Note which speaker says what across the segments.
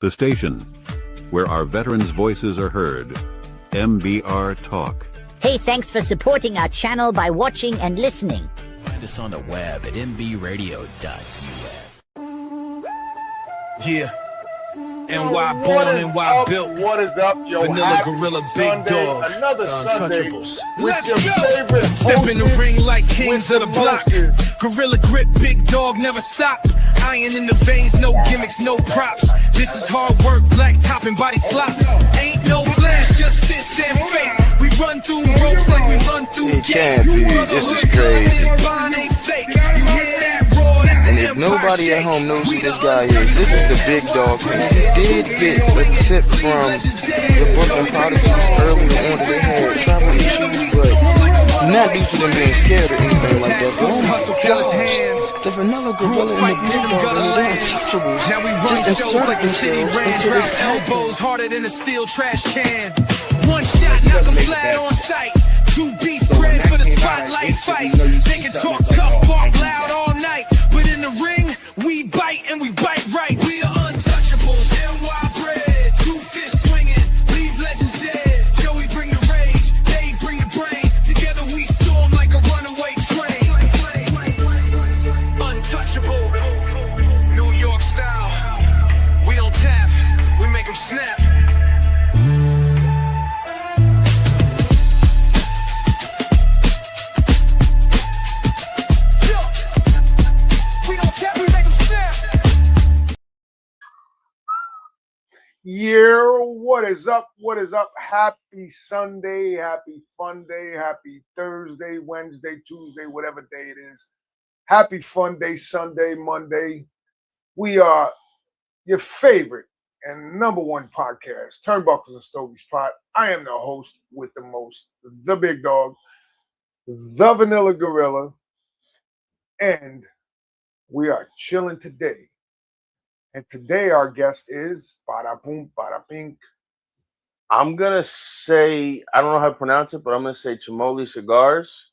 Speaker 1: The station where our veterans' voices are heard. MBR Talk.
Speaker 2: Hey, thanks for supporting our channel by watching and listening.
Speaker 3: Find us on the web at mbradio.us.
Speaker 4: Yeah. NY born, NY built.
Speaker 5: What is up, yo?
Speaker 4: Vanilla
Speaker 5: Happy
Speaker 4: Gorilla,
Speaker 5: Sunday,
Speaker 4: Big Dog,
Speaker 5: another Sunday
Speaker 4: Untouchables.
Speaker 5: with
Speaker 4: Let's
Speaker 5: your
Speaker 4: go.
Speaker 5: favorite
Speaker 4: Step in the
Speaker 5: hostess
Speaker 4: ring like kings
Speaker 5: with
Speaker 4: of the block.
Speaker 5: promotions.
Speaker 4: Gorilla grip, Big Dog, never stop. Iron in the veins, no gimmicks, no props. This is hard work, black top and body slops. Ain't no flash, just fists and fake. We run through ropes like we run through
Speaker 6: It
Speaker 4: gates.
Speaker 6: can't be. This is crazy.
Speaker 4: You hear that roar? That's the
Speaker 6: And if
Speaker 4: Empire
Speaker 6: nobody at
Speaker 4: Shake.
Speaker 6: home knows who
Speaker 4: We
Speaker 6: this
Speaker 4: the
Speaker 6: guy is, this is the Big Dog. He did get a tip from the Brooklyn Prodigies earlier on that they had travel issues, but not due to them being scared or anything like that. But oh my gosh, the Vanilla Gorilla and the Big Dog and the Untouchables
Speaker 4: Now we run
Speaker 6: just
Speaker 4: shows
Speaker 6: inserted
Speaker 4: like the city
Speaker 6: themselves
Speaker 4: ran
Speaker 6: into this
Speaker 4: track.
Speaker 6: tag team.
Speaker 4: Elbows harder than a steel trash can. One shot, knock 'em flat on sight. Two beats bred for the spotlight fight. They can talk tough, bark loud all night, but in the ring, we bite and we bite right. We are untouchables, NY bred. Two fists swinging, leave legends dead. Joey bring the rage, Dave bring the brain. Together we storm like a runaway train. Untouchable, New York style. We don't tap, we make 'em snap.
Speaker 5: Yeah, what is up? What is up? Happy Sunday, happy fun day, happy Thursday, Wednesday, Tuesday, whatever day it is. Happy fun day, Sunday, Monday. We are your favorite and number one podcast, Turnbuckles and Stogies Pod. I am the host with the most, the Big Dog, the Vanilla Gorilla, and we are chilling today. And today our guest is Bada Boom, Bada Pink.
Speaker 7: I'm going to say, I don't know how to pronounce it, but I'm going to say Chimolly Cigars.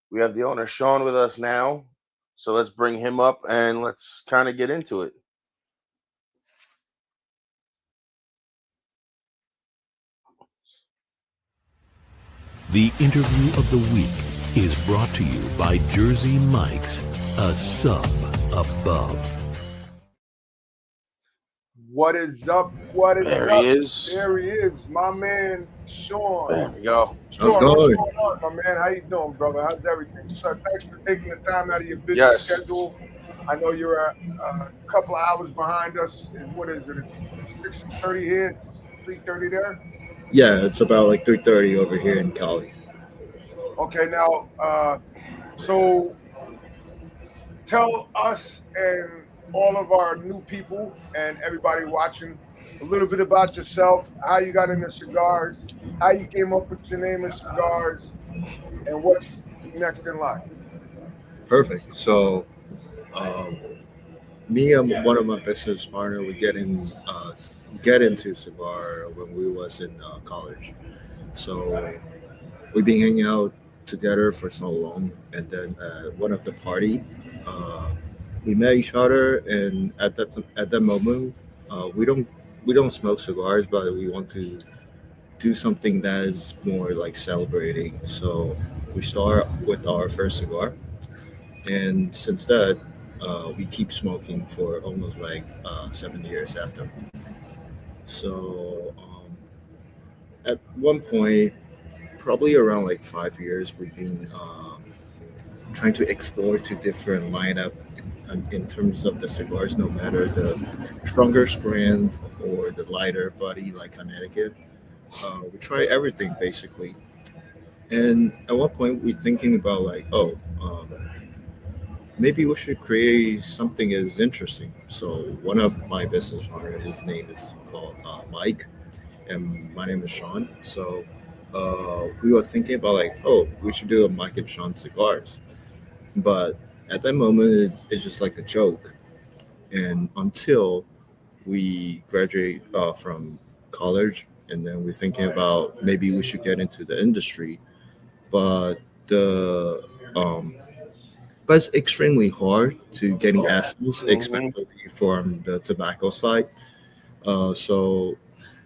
Speaker 7: We have the owner, Sean, with us now. So let's bring him up and let's kind of get into it.
Speaker 1: The interview of the week is brought to you by Jersey Mike's, a sub above.
Speaker 5: What is up? What is
Speaker 7: There
Speaker 5: up?
Speaker 7: he is.
Speaker 5: There he is, my man, Sean.
Speaker 7: There we go.
Speaker 5: Sean,
Speaker 8: How's it going?
Speaker 5: what's going on, my man? How you doing, brother? How's everything? So thanks for taking the time out of your busy
Speaker 7: Yes.
Speaker 5: schedule. I know you're a couple of hours behind us. What is it? It's 6:30 here. It's 3:30 there.
Speaker 8: Yeah, it's about like 3:30 over here in Cali.
Speaker 5: Okay, now, so tell us and all of our new people and everybody watching a little bit about yourself, how you got into cigars, how you came up with your name of cigars, and what's next in line.
Speaker 8: Perfect. So, me and one of my business partner, we get into cigar when we was in college. So we've been hanging out together for so long, and then one of the party, we met each other, and at that moment, we don't smoke cigars, but we want to do something that is more like celebrating. So we start with our first cigar, and since that, we keep smoking for almost like 7 years after. So at one point, probably around like 5 years, we've been trying to explore to different lineup in terms of the cigars, no matter the stronger strength or the lighter body like Connecticut. We try everything basically. And at one point we're thinking about like, maybe we should create something as interesting. So one of my business partners, his name is called Mike, and my name is Sean. So we were thinking about like, we should do a Mike and Sean cigars. But at that moment, it's just like a joke. And until we graduate from college, and then we're thinking about maybe we should get into the industry. But it's extremely hard to getting access, especially from the tobacco side. So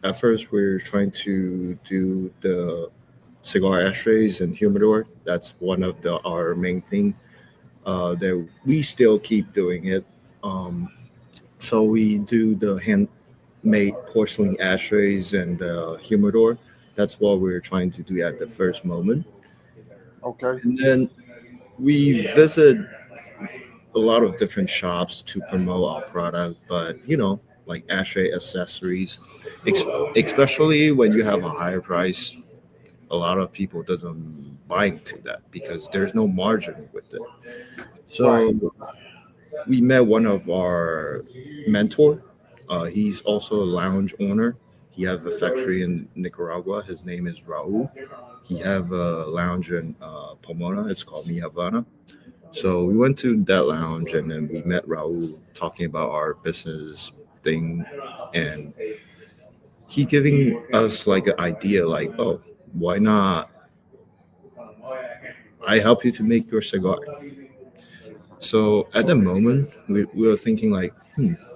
Speaker 8: at first we are trying to do the cigar ashtrays and humidor. That's one of our main thing that we still keep doing it. Um, so we do the handmade porcelain ashtrays and humidor. That's what we're trying to do at the first moment.
Speaker 5: Okay.
Speaker 8: And then we visit a lot of different shops to promote our product, but like ashtray accessories, ex- especially when you have a higher price, a lot of people doesn't buy into that because there's no margin with it.
Speaker 5: Right.
Speaker 8: So we met one of our mentor. He's also a lounge owner. He have a factory in Nicaragua. His name is Raul. He have a lounge in Pomona. It's called Mi Havana. So we went to that lounge and then we met Raul talking about our business thing, and he giving us like an idea like, oh, why not I help you to make your cigar. So at the moment we were thinking like,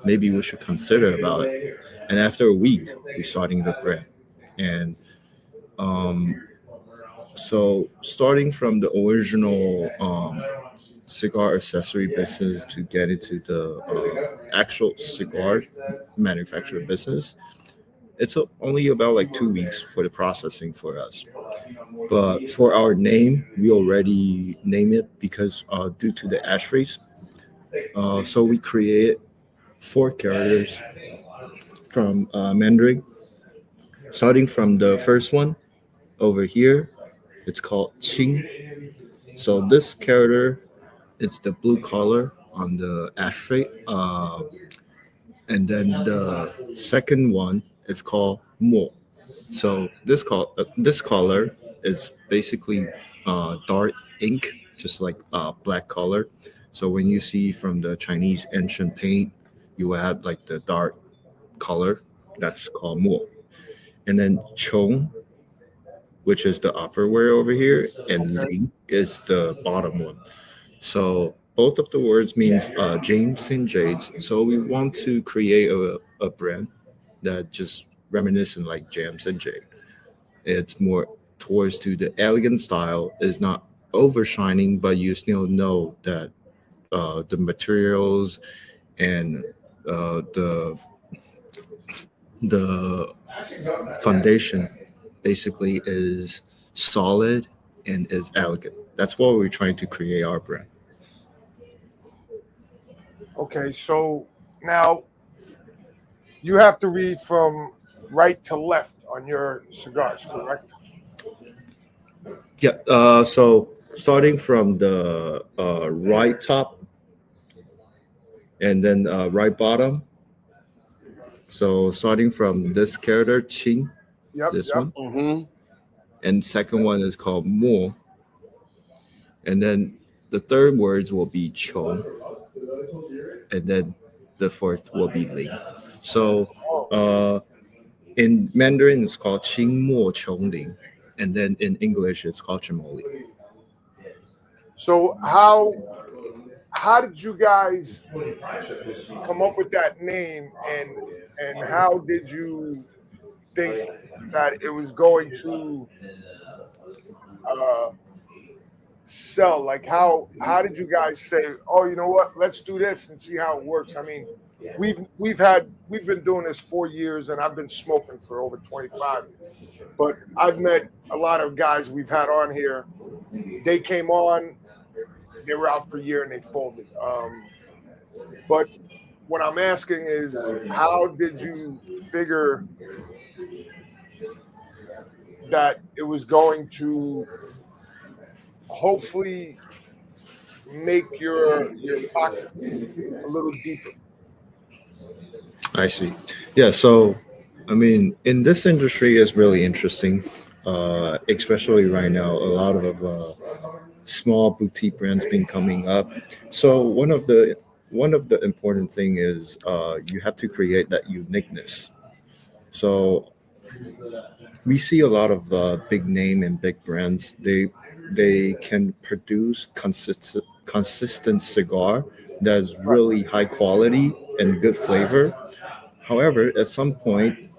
Speaker 8: maybe we should consider about it. And after a week we starting the brand. And um, so starting from the original cigar accessory business to get into the actual cigar manufacturer business, it's only about like 2 weeks for the processing for us. But for our name, we already name it because due to the ashtrays. So we create four characters from Mandarin, starting from the first one over here. It's called Qing. So this character, it's the blue color on the ashtray. And then the second one is called Mo. So this color is basically dark ink, just like black color. So when you see from the Chinese ancient paint, you add like the dark color. That's called Mo. And then Chong, which is the upper wear over here, and
Speaker 5: Okay.
Speaker 8: Ling is the bottom one. So both of the words means James and Jades. So we want to create a brand that just reminiscent like James and Jade. It's more towards to the elegant style. Is not overshining, but you still know that the materials and the foundation basically is solid and is elegant. That's what we're trying to create our brand.
Speaker 5: Okay. So now you have to read from right to left on your cigars, correct?
Speaker 8: Yeah. So starting from the right top and then right bottom. So starting from this character, Qing,
Speaker 5: Yep.
Speaker 8: this
Speaker 5: Yep.
Speaker 8: one,
Speaker 7: Mm-hmm.
Speaker 8: and second one is called Mo, and then the third words will be Chong, and then the fourth will be Ling. So in Mandarin it's called Qing Mo Chong Ling, and then in English it's called Chimolly.
Speaker 5: So how did you guys come up with that name, and how did you think that it was going to uh, sell? Like how did you guys say, oh, you know what, let's do this and see how it works? I mean, we've been doing this 4 years, and I've been smoking for over 25. But I've met a lot of guys we've had on here. They came on, they were out for a year and they folded. But what I'm asking is, how did you figure that it was going to hopefully make your pockets a little deeper?
Speaker 8: I see. Yeah. So, I mean, in this industry is really interesting, especially right now. A lot of small boutique brands been coming up. So one of the important thing is you have to create that uniqueness. So we see a lot of big name and big brands. They can produce consistent cigar that's really high quality and good flavor. However, at some point,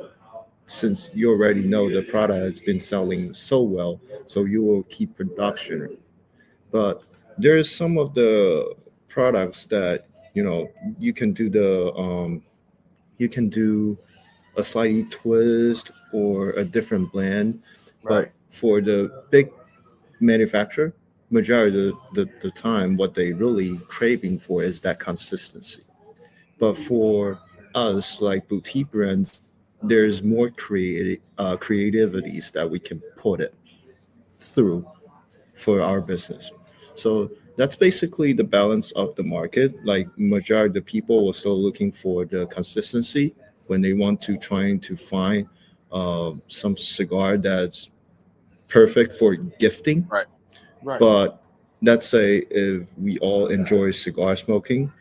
Speaker 8: since you already know the product has been selling so well, so you will keep production. But there's some of the products that you can do you can do a slightly twist or a different blend.
Speaker 7: Right.
Speaker 8: But for the big manufacturer, majority of the time, what they really craving for is that consistency. But for us, like boutique brands, there's more creativities that we can put it through for our business. So that's basically the balance of the market. Like majority of the people are still looking for the consistency when they want to trying to find some cigar that's perfect for gifting.
Speaker 7: Right.
Speaker 5: Right.
Speaker 8: But let's say if we all enjoy cigar smoking,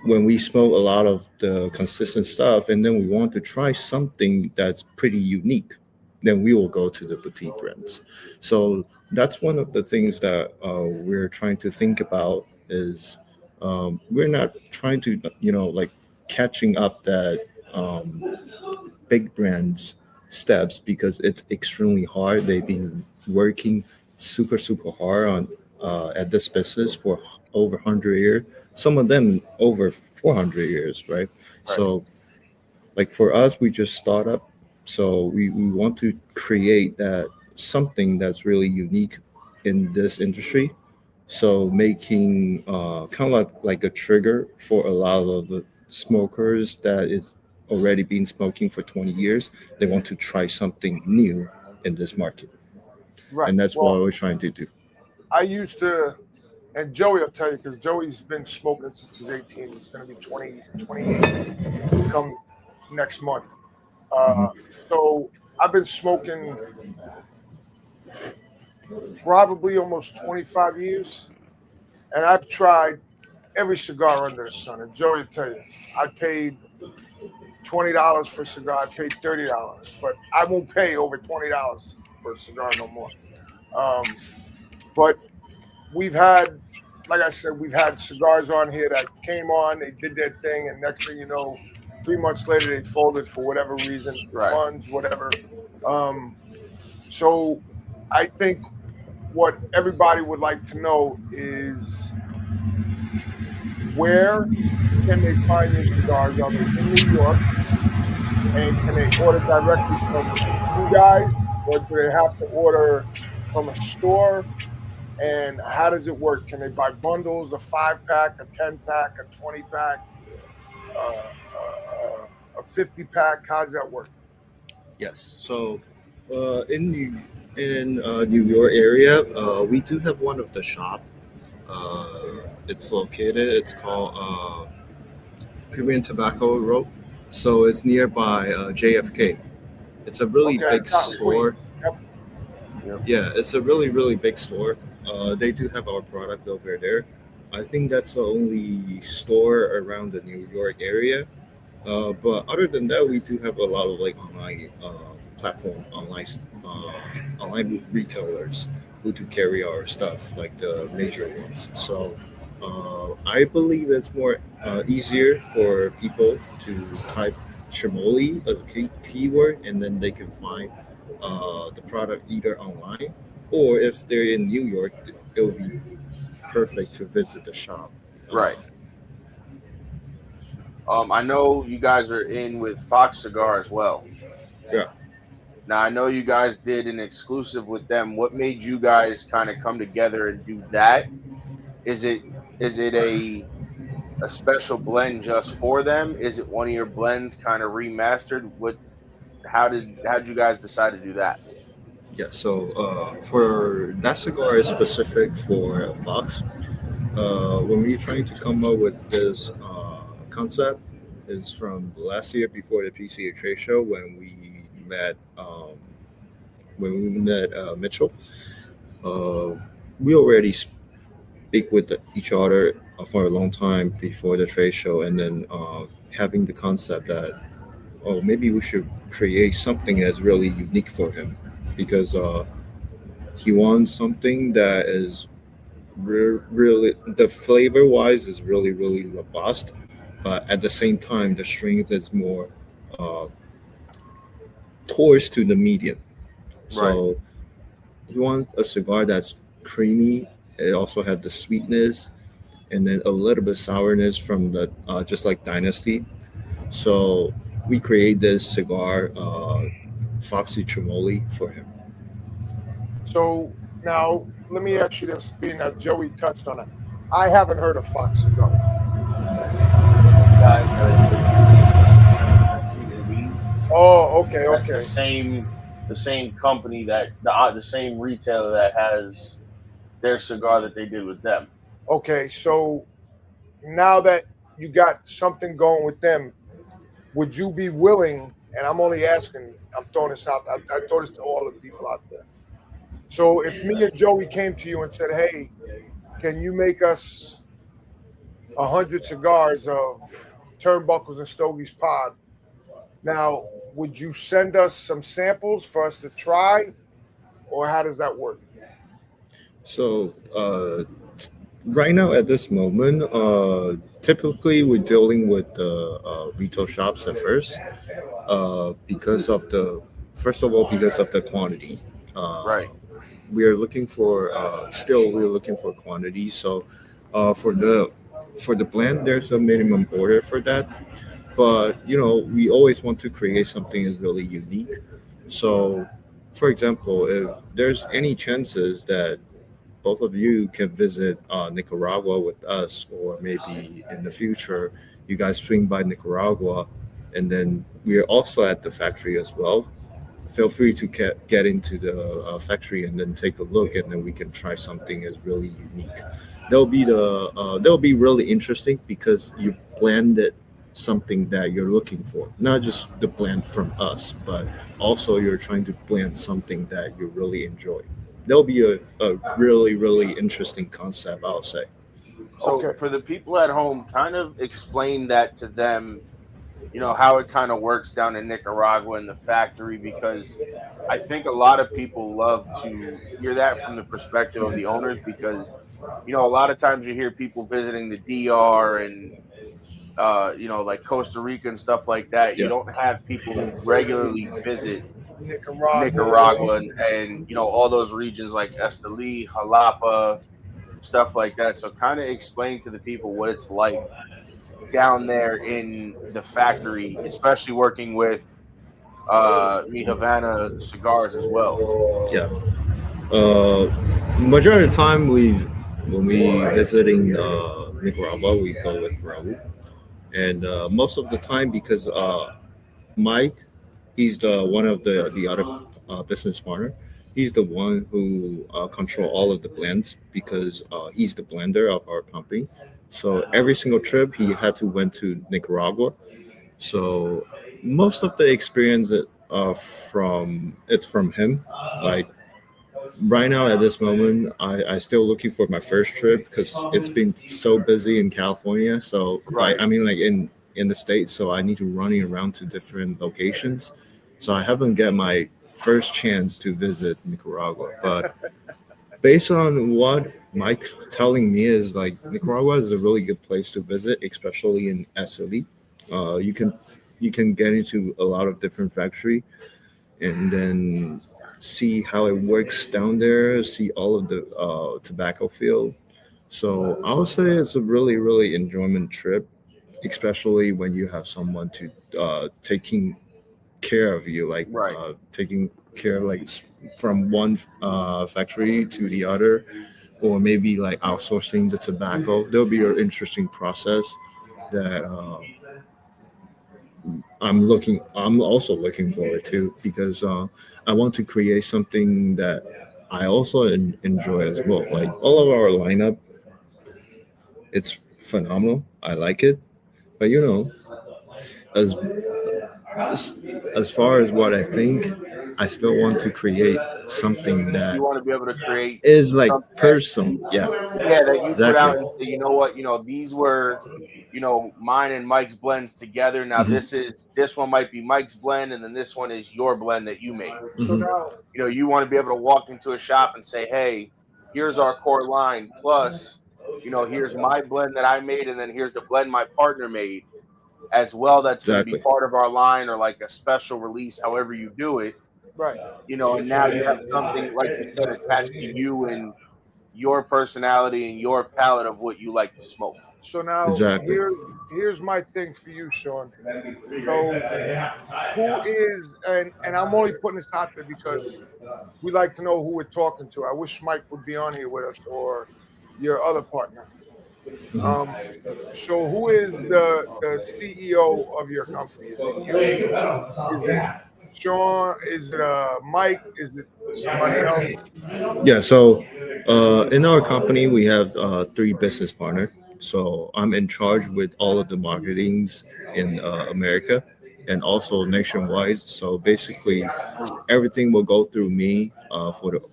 Speaker 8: when we smoke a lot of the consistent stuff and then we want to try something that's pretty unique, then we will go to the boutique brands. So that's one of the things that we're trying to think about is we're not trying to like catching up that big brands steps because it's extremely hard. They've been working super hard on at this business for over 100 years, some of them over 400 years, right? So like for us, we just start up, so we want to create that something that's really unique in this industry, so making kind of like a trigger for a lot of the smokers that is already been smoking for 20 years. They want to try something new in this market.
Speaker 5: Right.
Speaker 8: And that's what we're trying to do.
Speaker 5: I used to, and Joey will tell you, because Joey's been smoking since he's 18. He's going to be 28 come next month. So I've been smoking probably almost 25 years, and I've tried every cigar under the sun. And Joey will tell you, I paid $20 for a cigar. I paid $30, but I won't pay over $20 for a cigar no more. But we've had, like I said, we've had cigars on here that came on, they did their thing, and next thing you know, 3 months later they folded for whatever reason, funds, whatever. So I think what everybody would like to know is, where can they find your cigars? Are they in New York? And can they order directly from you guys, or do they have to order from a store? And how does it work? Can they buy bundles, a 5-pack, a 10-pack, a 20-pack, a 50-pack? How does that work?
Speaker 8: Yes. So in New York area, we do have one of the shop. It's located. It's called Korean Tobacco Road. So it's nearby JFK. It's a really big store.
Speaker 5: Yep.
Speaker 8: Yeah, it's a really big store. They do have our product over there. I think that's the only store around the New York area. But other than that, we do have a lot of like online platform, online retailers who do carry our stuff, like the major ones. So I believe it's more easier for people to type Chimolly as a keyword, and then they can find the product either online, or if they're in New York, it will be perfect to visit the shop.
Speaker 7: Right. I know you guys are in with Fox Cigar as well.
Speaker 8: Yeah.
Speaker 7: Now, I know you guys did an exclusive with them. What made you guys kind of come together and do that? Is it a special blend just for them? Is it one of your blends kind of remastered? How'd you guys decide to do that?
Speaker 8: Yeah, so for that cigar is specific for Fox. When we're trying to come up with this concept, is from last year before the PCA trade show when we met Mitchell. We already speak with each other for a long time before the trade show, and then having the concept that maybe we should create something that's really unique for him, because he wants something that is really, the flavor wise is really robust, but at the same time, the strength is more uh, towards to the medium.
Speaker 7: Right.
Speaker 8: So you want a cigar that's creamy. It also has the sweetness and then a little bit sourness from the just like Dynasty. So we create this cigar, Foxy Chimolly, for him.
Speaker 5: So now let me ask you this, being that Joey touched on it. I haven't heard of Fox Cigar. Oh, okay,
Speaker 7: That's
Speaker 5: okay.
Speaker 7: the same company that the same retailer that has their cigar that they did with them.
Speaker 5: Okay, so now that you got something going with them, would you be willing, and I'm only asking, I'm throwing this out, I throw this to all the people out there. So if me and Joey came to you and said, hey, can you make us 100 cigars of Turnbuckles and Stogies pod? Now, would you send us some samples for us to try, or how does that work?
Speaker 8: So right now at this moment, typically we're dealing with the retail shops at first because of the first of all because of the quantity.
Speaker 7: Right.
Speaker 8: We are looking for we're looking for quantity. So for the blend, there's a minimum order for that. But we always want to create something that's really unique. So, for example, if there's any chances that both of you can visit Nicaragua with us, or maybe in the future you guys swing by Nicaragua, and then we are also at the factory as well. Feel free to get into the factory and then take a look, and then we can try something that's really unique. That'll be really interesting because you blended something that you're looking for, not just the blend from us, but also you're trying to blend something that you really enjoy. That'll be a really, really interesting concept, I'll say.
Speaker 7: So
Speaker 5: Okay.
Speaker 7: for the people at home, kind of explain that to them, how it kind of works down in Nicaragua in the factory, because I think a lot of people love to hear that from the perspective of the owners, because, a lot of times you hear people visiting the DR and, like Costa Rica and stuff like that. You
Speaker 8: Yeah.
Speaker 7: don't have people who regularly visit
Speaker 5: Nicaragua.
Speaker 7: Nicaragua and all those regions like Esteli, Jalapa, stuff like that. So kind of explain to the people what it's like down there in the factory, especially working with Mi Havana cigars as well.
Speaker 8: Yeah. Majority of the time, when we visiting Nicaragua, we go with Raul, and most of the time because Mike, he's the one of the other business partner. He's the one who control all of the blends because he's the blender of our company. So every single trip he had to went to Nicaragua. So most of the experience from him. Like right now at this moment, I still looking for my first trip because it's been so busy in California. So
Speaker 7: Right.
Speaker 8: I mean like in the States, so I need to running around to different locations. So I haven't get my first chance to visit Nicaragua. But based on what Mike telling me is like Nicaragua is a really good place to visit, especially in Esteli. You can get into a lot of different factory and then see how it works down there, see all of the tobacco field. So I would say it's a really, really enjoyment trip, especially when you have someone to taking care of you, like
Speaker 7: Right.
Speaker 8: taking care like from one factory to the other, or maybe like outsourcing the tobacco. There'll be an interesting process that I'm also looking forward to because I want to create something that I also enjoy as well. Like all of our lineup, it's phenomenal. I like it, but as as far as what I think, I still want to create something that
Speaker 7: You want to be able to create
Speaker 8: is like
Speaker 7: something
Speaker 8: personal. Yeah,
Speaker 7: that you put out
Speaker 8: exactly.
Speaker 7: and say, you know what, these were, mine and Mike's blends together. Now
Speaker 8: Mhm.
Speaker 7: this one might be Mike's blend, and then this one is your blend that you made.
Speaker 5: So
Speaker 8: Mhm.
Speaker 5: now,
Speaker 7: You want to be able to walk into a shop and say, hey, here's our core line. Plus, here's my blend that I made, and then here's the blend my partner made as well. That's going to be
Speaker 8: Exactly.
Speaker 7: part of our line, or like a special release, however you do it.
Speaker 5: Right.
Speaker 7: And now you have something, like you said, attached to you and your personality and your palate of what you like to smoke.
Speaker 5: So now
Speaker 8: Exactly.
Speaker 5: here's my thing for you, Sean. So who is, and I'm only putting this out there because we like to know who we're talking to. I wish Mike would be on here with us, or your other partner. So who is the CEO of your company? Is it you? Is it Sean? Is it Mike? Is it somebody else?
Speaker 8: Yeah. So in our company, we have 3 business partners. So I'm in charge with all of the marketings in America and also nationwide. So basically, everything will go through me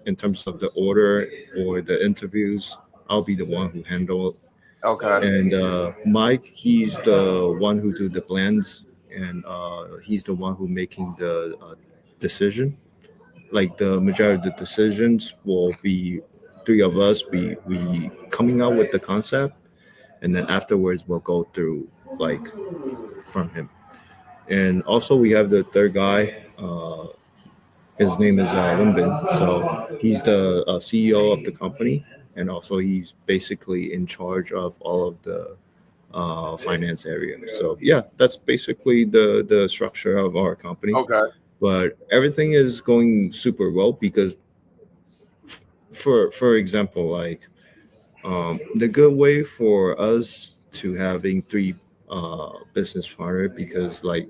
Speaker 8: in terms of the order or the interviews. I'll be the one who handle it.
Speaker 7: Okay.
Speaker 8: And Mike, he's the one who do the blends, and he's the one who making the decision. Like the majority of the decisions will be 3 of us. We coming out with the concept, and then afterwards we'll go through like from him. And also we have the third guy. His name is Wimbin. So he's the CEO of the company, and also he's basically in charge of all of the finance area. So yeah, that's basically the structure of our company.
Speaker 7: Okay.
Speaker 8: But everything is going super well because, for example, like the good way for us to having 3 business partner, because like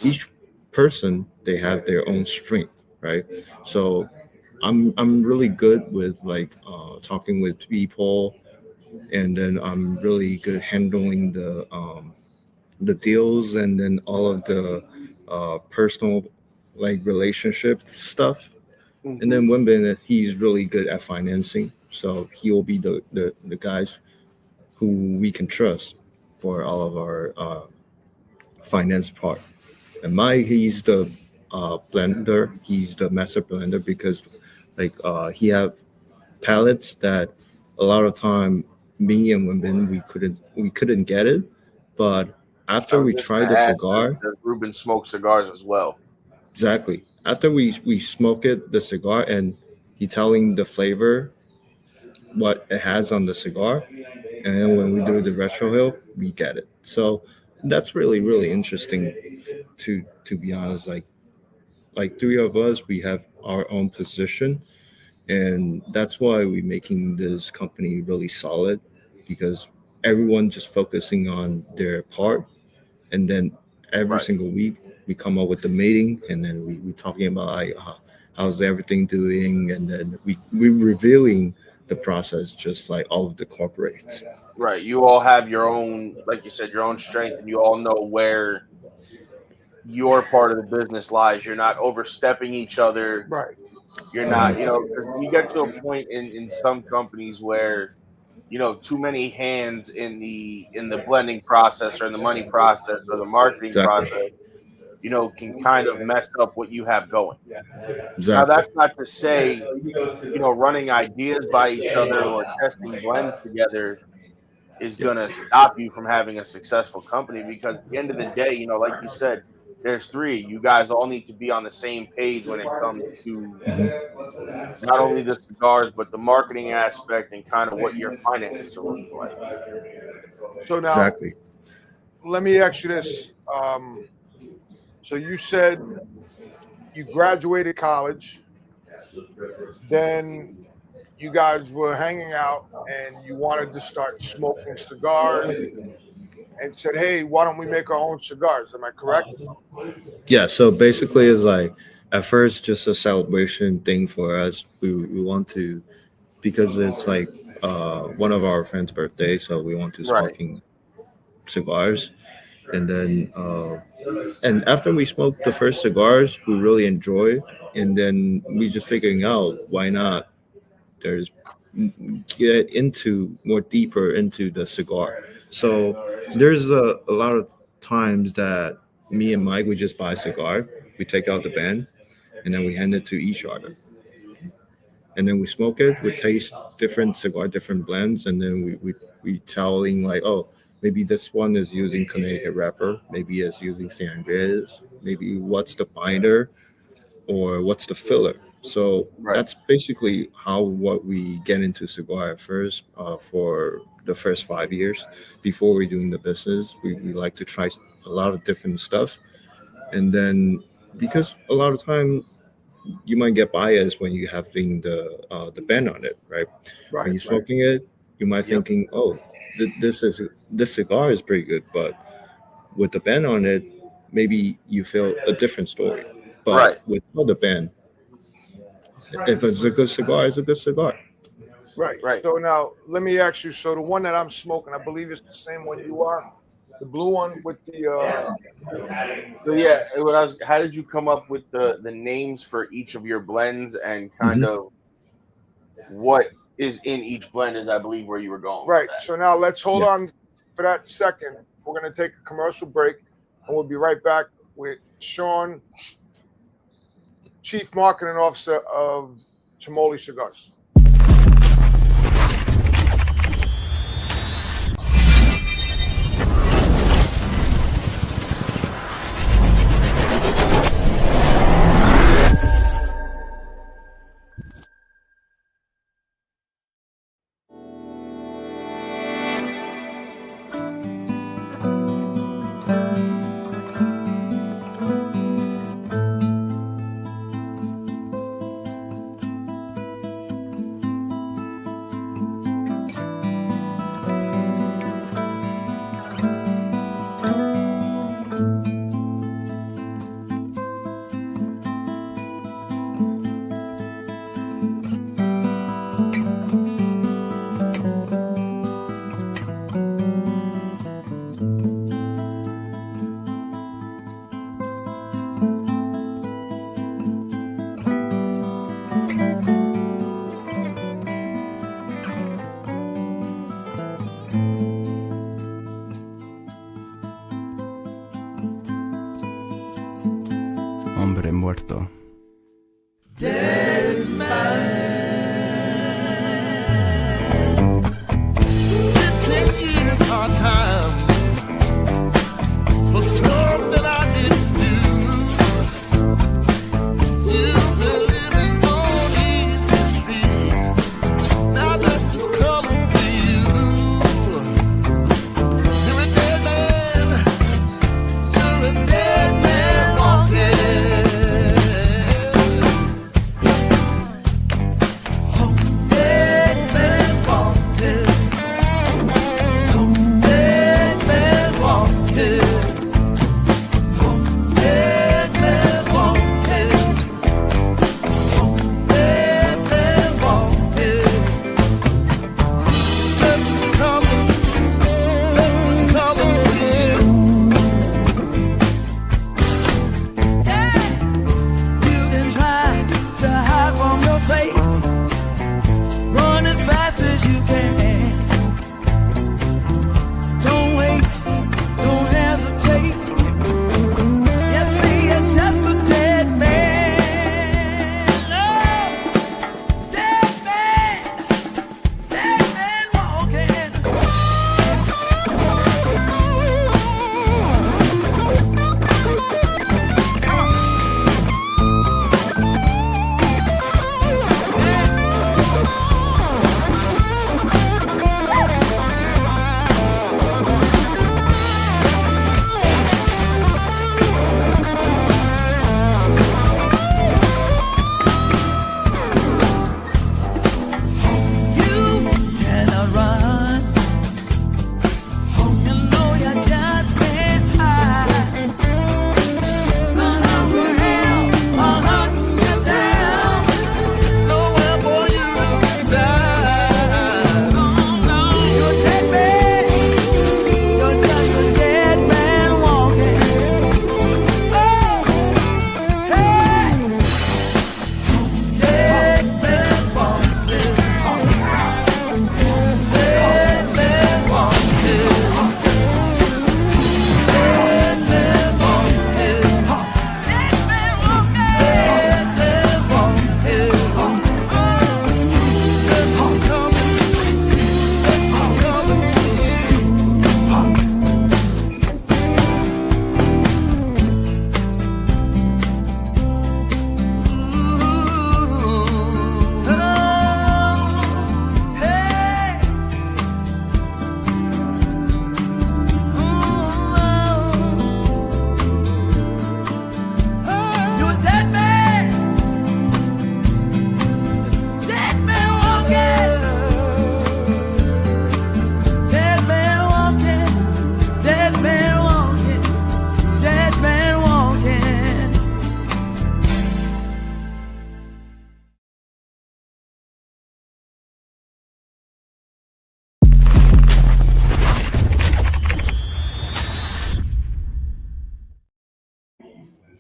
Speaker 8: each person they have their own strength, right? So I'm really good with like talking with people, and then I'm really good handling the deals, and then all of the personal like relationship stuff. And then Wimbin, he's really good at financing, so he will be the guys who we can trust for all of our finance part. And Mike, he's the blender. He's the master blender because like he have palettes that a lot of time me and Wimbin we couldn't get it, but
Speaker 7: I
Speaker 8: after
Speaker 7: was
Speaker 8: we
Speaker 7: just
Speaker 8: tried
Speaker 7: gonna
Speaker 8: the
Speaker 7: ask,
Speaker 8: cigar,
Speaker 7: does Ruben smoke cigars as well?
Speaker 8: exactly. After we smoke it, the cigar, and he telling the flavor what it has on the cigar, and then when we do the retro hill, we get it. So that's really interesting to be honest. Like 3 of us, we have our own position, and that's why we're making this company really solid, because everyone just focusing on their part, and then every
Speaker 7: Right.
Speaker 8: single week we come up with the meeting, and then we talking about like how's everything doing, and then we reviewing the process just like all of the corporates.
Speaker 7: Right. You all have your own, like you said, your own strength, and you all know where your part of the business lies. You're not overstepping each other.
Speaker 5: Right.
Speaker 7: You're not, 'cause you get to a point in some companies where, too many hands in the blending process or in the money process or the marketing
Speaker 8: Exactly.
Speaker 7: process, can kind of mess up what you have going. Now,
Speaker 8: Exactly.
Speaker 7: that's not to say, running ideas by each other or testing blends together is going to stop you from having a successful company, because at the end of the day, like you said, there's 3. You guys all need to be on the same page when it comes to not only the cigars, but the marketing aspect and kind of what your finances are looking like.
Speaker 5: So now
Speaker 8: Exactly.
Speaker 5: let me ask you this. So you said you graduated college, then you guys were hanging out and you wanted to start smoking cigars and said, hey, why don't we make our own cigars? Am I correct?
Speaker 8: Yeah. So basically, it's like at first just a celebration thing for us. We want to, because it's like one of our friends' birthday, so we want to
Speaker 7: Right.
Speaker 8: smoking cigars. And then and after we smoked the first cigars, we really enjoyed, and then we just figuring out why not there's get into more deeper into the cigar. So there's a lot of times that me and Mike, we just buy a cigar, we take out the band, and then we hand it to each other, and then we smoke it, we taste different cigar, different blends, and then We telling like, oh, maybe this one is using Connecticut wrapper, maybe it's using San Andreas, maybe what's the binder or what's the filler. So
Speaker 7: Right.
Speaker 8: that's basically what we get into cigar at first. For the first 5 years before we're doing the business, we like to try a lot of different stuff, and then because a lot of time you might get biased when you having the band on it, right?
Speaker 5: Right.
Speaker 8: When you're smoking it, you might thinking, oh, this cigar is pretty good, but with the band on it, maybe you feel a different story. But
Speaker 7: Right.
Speaker 8: without the band, if it's a good cigar, it's a good cigar.
Speaker 5: Right. So now let me ask you. So the one that I'm smoking, I believe it's the same one you are, the blue one with the.
Speaker 7: So yeah, how did you come up with the names for each of your blends and kind of what is in each blend? Is I believe where you were going.
Speaker 5: Right.
Speaker 7: With that.
Speaker 5: So now let's hold on for that second. We're going to take a commercial break, and we'll be right back with Sean, Chief Marketing Officer of Chimolly Cigars.
Speaker 9: Hombre muerto.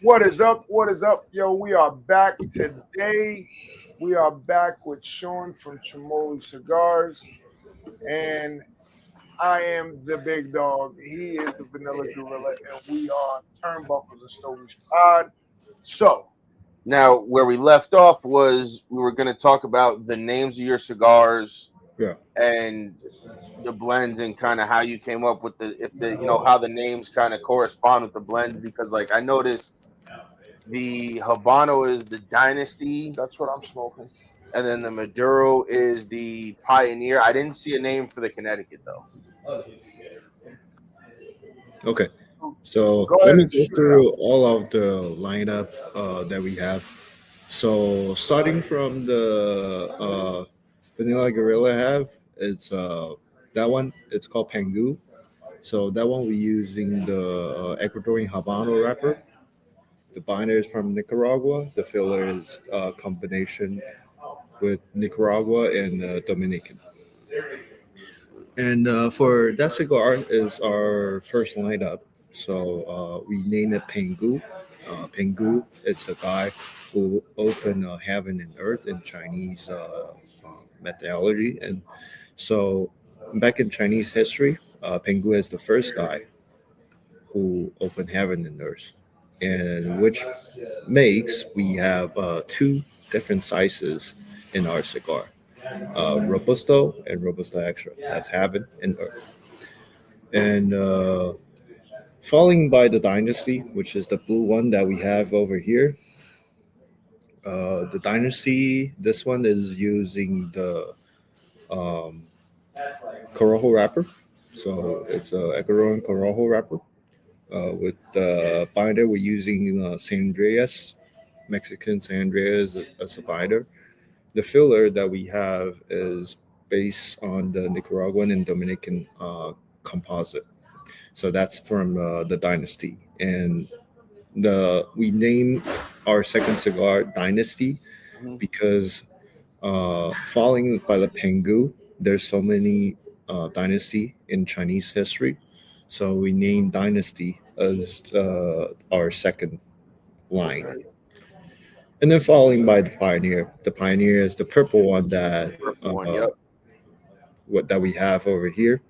Speaker 5: What is up? What is up? Yo, we are back today. We are back with Sean from Chimolly Cigars. And I am the big dog. He is the vanilla gorilla. And we are Turnbuckles and Stogies Pod. So,
Speaker 7: Now, where we left off was we were going to talk about the names of your cigars,
Speaker 8: Yeah.
Speaker 7: and the blends, and kind of how you came up with how the names kind of correspond with the blends. Because, like, I noticed the Habano is the Dynasty,
Speaker 5: that's what I'm smoking.
Speaker 7: and then the Maduro is the Pioneer. I didn't see a name for the Connecticut though.
Speaker 8: Okay. So
Speaker 5: Go
Speaker 8: let
Speaker 5: ahead
Speaker 8: me
Speaker 5: and
Speaker 8: go
Speaker 5: shoot it
Speaker 8: through
Speaker 5: out.
Speaker 8: all of the lineup that we have. So starting from the Vanilla Gorilla have, it's that one. It's called Pengu. So that one we're using the Ecuadorian Habano wrapper. The binder is from Nicaragua. The filler is a combination with Nicaragua and Dominican. And for that cigar is our first lineup. So we name it Pengu. Pengu is the guy who opened heaven and earth in Chinese mythology. And so back in Chinese history, Pengu is the first guy who opened heaven and earth. And which makes we have two different sizes in our cigar. Robusto and Robusto Extra. That's heaven and earth. And following by the Dynasty, which is the blue one that we have over here. The Dynasty, this one is using the um, Corojo wrapper. So it's a Ecuadorian Corojo wrapper. With the binder, we're using San Andreas, Mexican San Andreas as a binder. The filler that we have is based on the Nicaraguan and Dominican composite. So that's from the Dynasty. And we name our second cigar Dynasty because following by the Pengu, there's so many dynasty in Chinese history. So we named Dynasty as our second line. And then following by the Pioneer. The Pioneer is the purple one that
Speaker 7: Yep.
Speaker 8: that we have over here.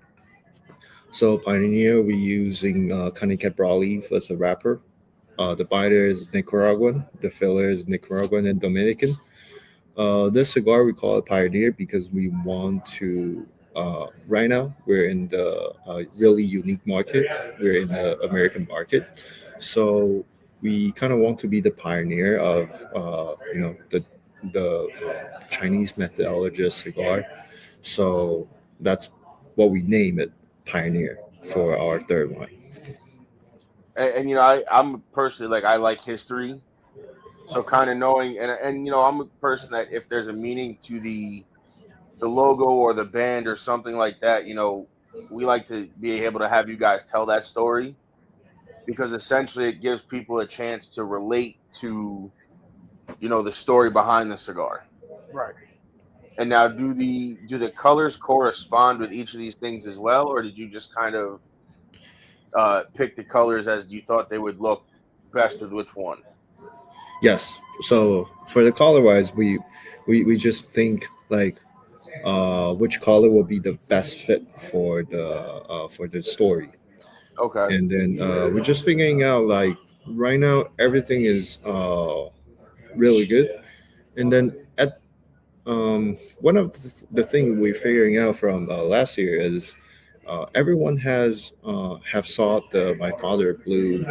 Speaker 8: So Pioneer, we're using Connecticut broadleaf as a wrapper. The binder is Nicaraguan. The filler is Nicaraguan and Dominican. This cigar we call it Pioneer because we want to. Right now, we're in the really unique market. We're in the American market, so we kind of want to be the pioneer of the Chinese methodologist cigar. So that's what we name it, Pioneer, for our third line.
Speaker 7: And I'm personally, like, I like history, so kind of knowing, and I'm a person that if there's a meaning to the logo or the band or something like that, we like to be able to have you guys tell that story, because essentially it gives people a chance to relate to the story behind the cigar.
Speaker 5: Right.
Speaker 7: And now, do the colors correspond with each of these things as well, or did you just kind of pick the colors as you thought they would look best with which one?
Speaker 8: Yes. So for the color wise, we just think like which color will be the best fit for the story.
Speaker 7: Okay.
Speaker 8: And then we're just figuring out like right now everything is really good. And then at one of the things we're figuring out from last year is everyone have saw the My Father Blue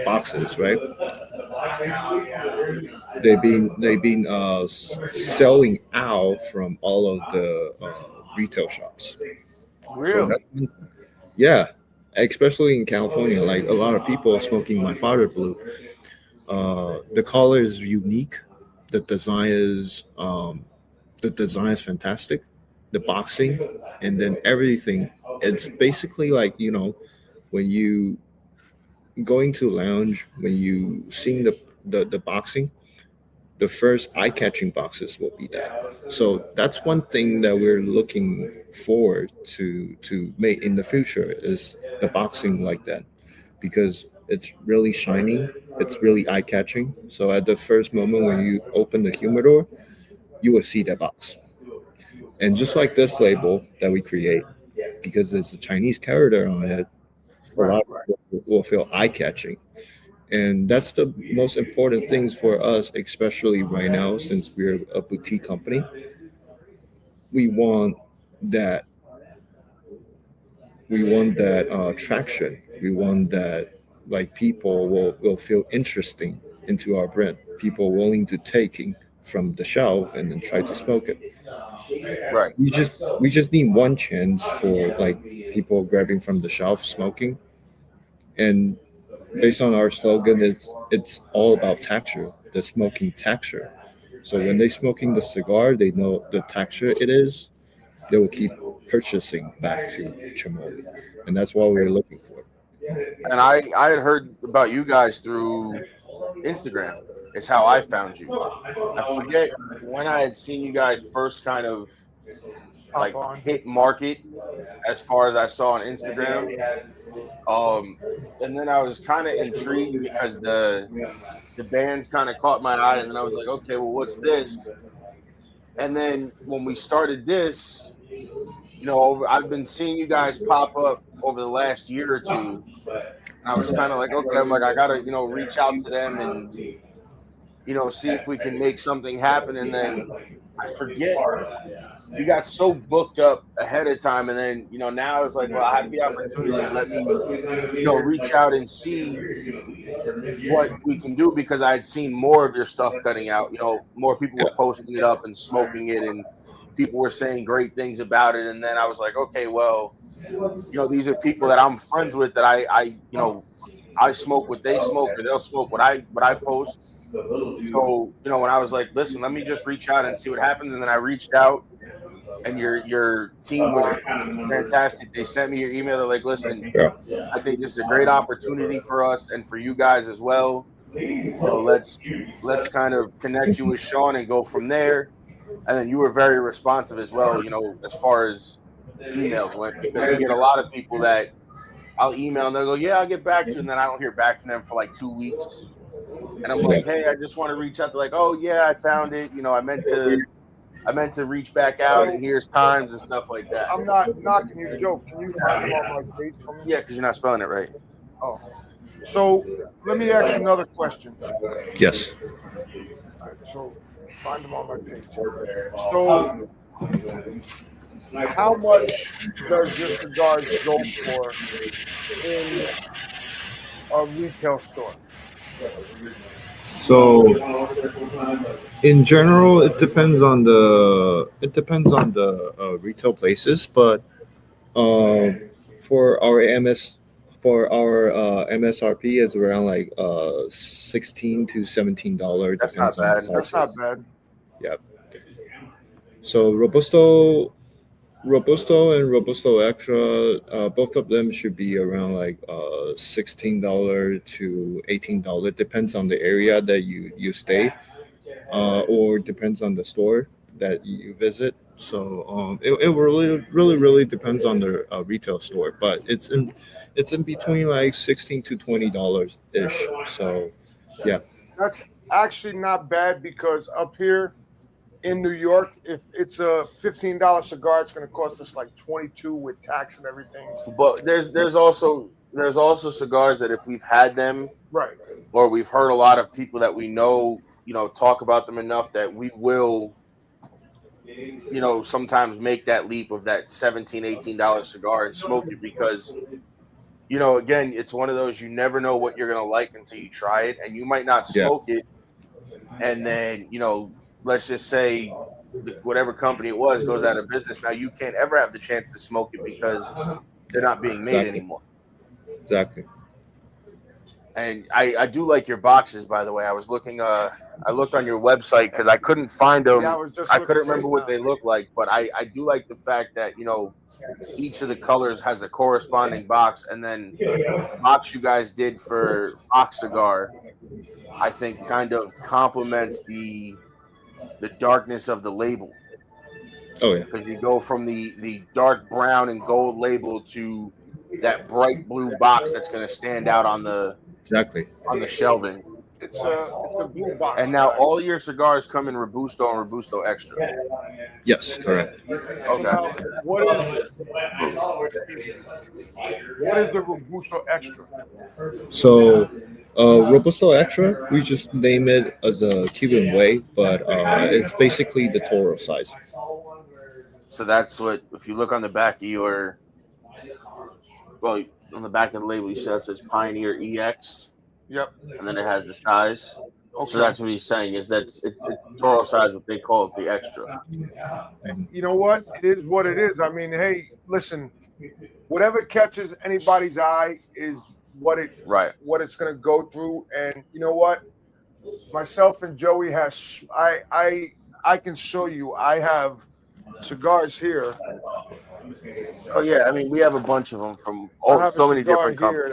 Speaker 8: boxes, right? They've been selling out from all of the retail shops. So
Speaker 7: Really?
Speaker 8: that, yeah, especially in California, like a lot of people are smoking My Father Blue. The color is unique. The design is fantastic. The boxing and then everything. It's basically like when you going to lounge, when you seeing the boxing, the first eye-catching boxes will be that. So that's one thing that we're looking forward to make in the future is the boxing like that, because It's really shiny. It's really eye catching. So at the first moment when you open the humidor, you will see that box. And just like this label that we create, because it's a Chinese character on it, a
Speaker 5: Right,
Speaker 8: lot
Speaker 5: right.
Speaker 8: of people will feel eye catching. And that's the most important things for us, especially right now, since we're a boutique company. We want that. We want that traction. We want that like people will feel interesting into our brand. People willing to taking from the shelf and then try to smoke it.
Speaker 7: Right.
Speaker 8: We just need one chance for like people grabbing from the shelf smoking. And based on our slogan, it's all about texture, the smoking texture. So when they're smoking the cigar, they know the texture it is. They will keep purchasing back to Chimolly, and that's what we're looking for.
Speaker 7: And I had heard about you guys through Instagram. It's how I found you. I forget when I had seen you guys first kind of
Speaker 5: Hop
Speaker 7: like
Speaker 5: on.
Speaker 7: hit market as far as I saw on Instagram. Um, and then I was kind of intrigued because the bands kind of caught my eye, and then I was like, okay, well, what's this? And then when we started this, I've been seeing you guys pop up over the last year or two. I was kind of like, okay, I'm like, I gotta, reach out to them and see if we can make something happen. And then I forget we got so booked up ahead of time, and then now it's like, well, I have the opportunity. Let me reach out and see what we can do, because I had seen more of your stuff cutting out. More people were posting it up and smoking it, and people were saying great things about it. And then I was like, okay, well, these are people that I'm friends with, that I smoke what they smoke, or they'll smoke what I post. So when I was like, listen, let me just reach out and see what happens, and then I reached out, and your team was fantastic. They sent me your email. They're like, listen,
Speaker 8: Yeah.
Speaker 7: I think this is a great opportunity for us and for you guys as well. Let's kind of connect you with Sean and go from there. And then you were very responsive as well, as far as emails went, because you get a lot of people that I'll email and they'll go, yeah, I'll get back to you, and then I don't hear back from them for like 2 weeks. And I'm like, hey, I just want to reach out. They're like, oh yeah, I found it. I meant to reach back out, and here's times and stuff like that.
Speaker 5: I'm not knocking you, Joe. Can you find them on my page for me?
Speaker 7: Yeah, because you're not spelling it right.
Speaker 5: Oh. So let me ask you another question.
Speaker 8: Yes.
Speaker 5: All right, so find them on my page. So how much does your cigars go for in a retail store?
Speaker 8: So in general, it depends on the retail places, but for our MSRP is around like $16 to $17.
Speaker 7: That's not bad.
Speaker 5: That's not bad.
Speaker 8: Yep. So Robusto and Robusto Extra, both of them should be around like $16 to $18. Depends on the area that you stay, or depends on the store that you visit. So it really depends on the retail store, but it's in between like $16 to $20 ish. So yeah,
Speaker 5: That's actually not bad, because up here in New York, if it's a $15 cigar, it's going to cost us like $22 with tax and everything.
Speaker 7: But there's also cigars that if we've had them,
Speaker 5: Right.
Speaker 7: or we've heard a lot of people that we know, talk about them enough, that we will, sometimes make that leap of that $17, $18 cigar and smoke it, because, again, it's one of those, you never know what you're going to like until you try it, and you might not smoke it. And then, let's just say whatever company it was goes out of business. Now you can't ever have the chance to smoke it because they're not being made anymore.
Speaker 8: Exactly.
Speaker 7: And I do like your boxes, by the way. I was looking, I looked on your website because I couldn't find them.
Speaker 5: Yeah,
Speaker 7: I couldn't remember what they look like, but I do like the fact that, each of the colors has a corresponding box, and then the box you guys did for Fox Cigar, I think kind of complements the darkness of the label.
Speaker 8: Oh yeah.
Speaker 7: Because you go from the dark brown and gold label to that bright blue box that's going to stand out on the
Speaker 8: Exactly.
Speaker 7: on the shelving.
Speaker 5: It's a blue box.
Speaker 7: And now
Speaker 5: guys.
Speaker 7: all your cigars come in Robusto and Robusto Extra.
Speaker 8: Yes, correct.
Speaker 5: So
Speaker 7: Okay.
Speaker 5: now, what is the Robusto Extra?
Speaker 8: So, Robusto Extra, we just name it as a Cuban way, but it's basically the Toro size.
Speaker 7: So that's what, if you look on the back of your, well, on the back of the label, you see that says Pioneer EX.
Speaker 5: Yep.
Speaker 7: And then it has the size.
Speaker 5: Okay.
Speaker 7: So that's what he's saying, is that it's Toro size, what they call it, the Extra.
Speaker 5: You know what? It is what it is. I mean, hey, listen, whatever catches anybody's eye is what it's going to go through. And you know what? Myself and Joey I can show you. I have cigars here.
Speaker 7: Oh yeah, I mean we have a bunch of them from so many different companies.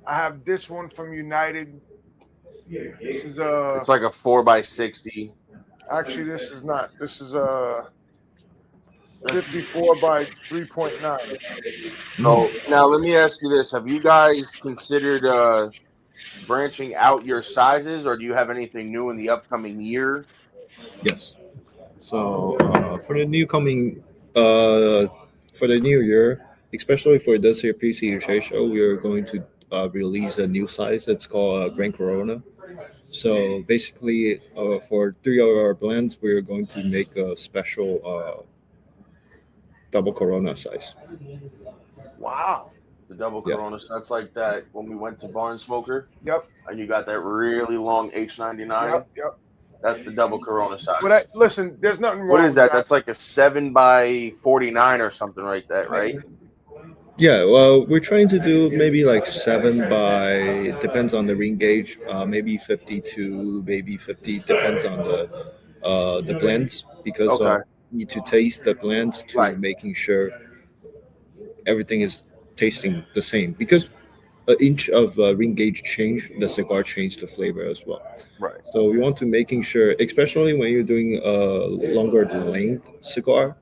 Speaker 5: I have this one from United. This is
Speaker 7: it's like a 4x60.
Speaker 5: Actually, this is not. This is a 54 by 3.9.
Speaker 7: So now let me ask you this: have you guys considered branching out your sizes, or do you have anything new in the upcoming year?
Speaker 8: Yes. So for the new year, especially for this year PCUJ show, we are going to release a new size. It's called Grand Corona. So basically, for 3 of our blends, we are going to make a special double Corona size.
Speaker 5: Wow.
Speaker 7: The double Corona. So that's like that when we went to Barn Smoker.
Speaker 5: Yep.
Speaker 7: And you got that really long H99.
Speaker 5: Yep.
Speaker 7: That's the double Corona size.
Speaker 5: But listen, there's nothing wrong.
Speaker 7: What is that? That's like a 7x49 or something like that, right?
Speaker 8: Yeah, well, we're trying to do maybe like 7 by, depends on the ring gauge, maybe 52, maybe 50, depends on the blends, because you need to taste the blends to making sure everything is tasting the same. Because an inch of ring gauge change, the cigar change the flavor as well.
Speaker 7: Right.
Speaker 8: So we want to making sure, especially when you're doing a longer length cigar,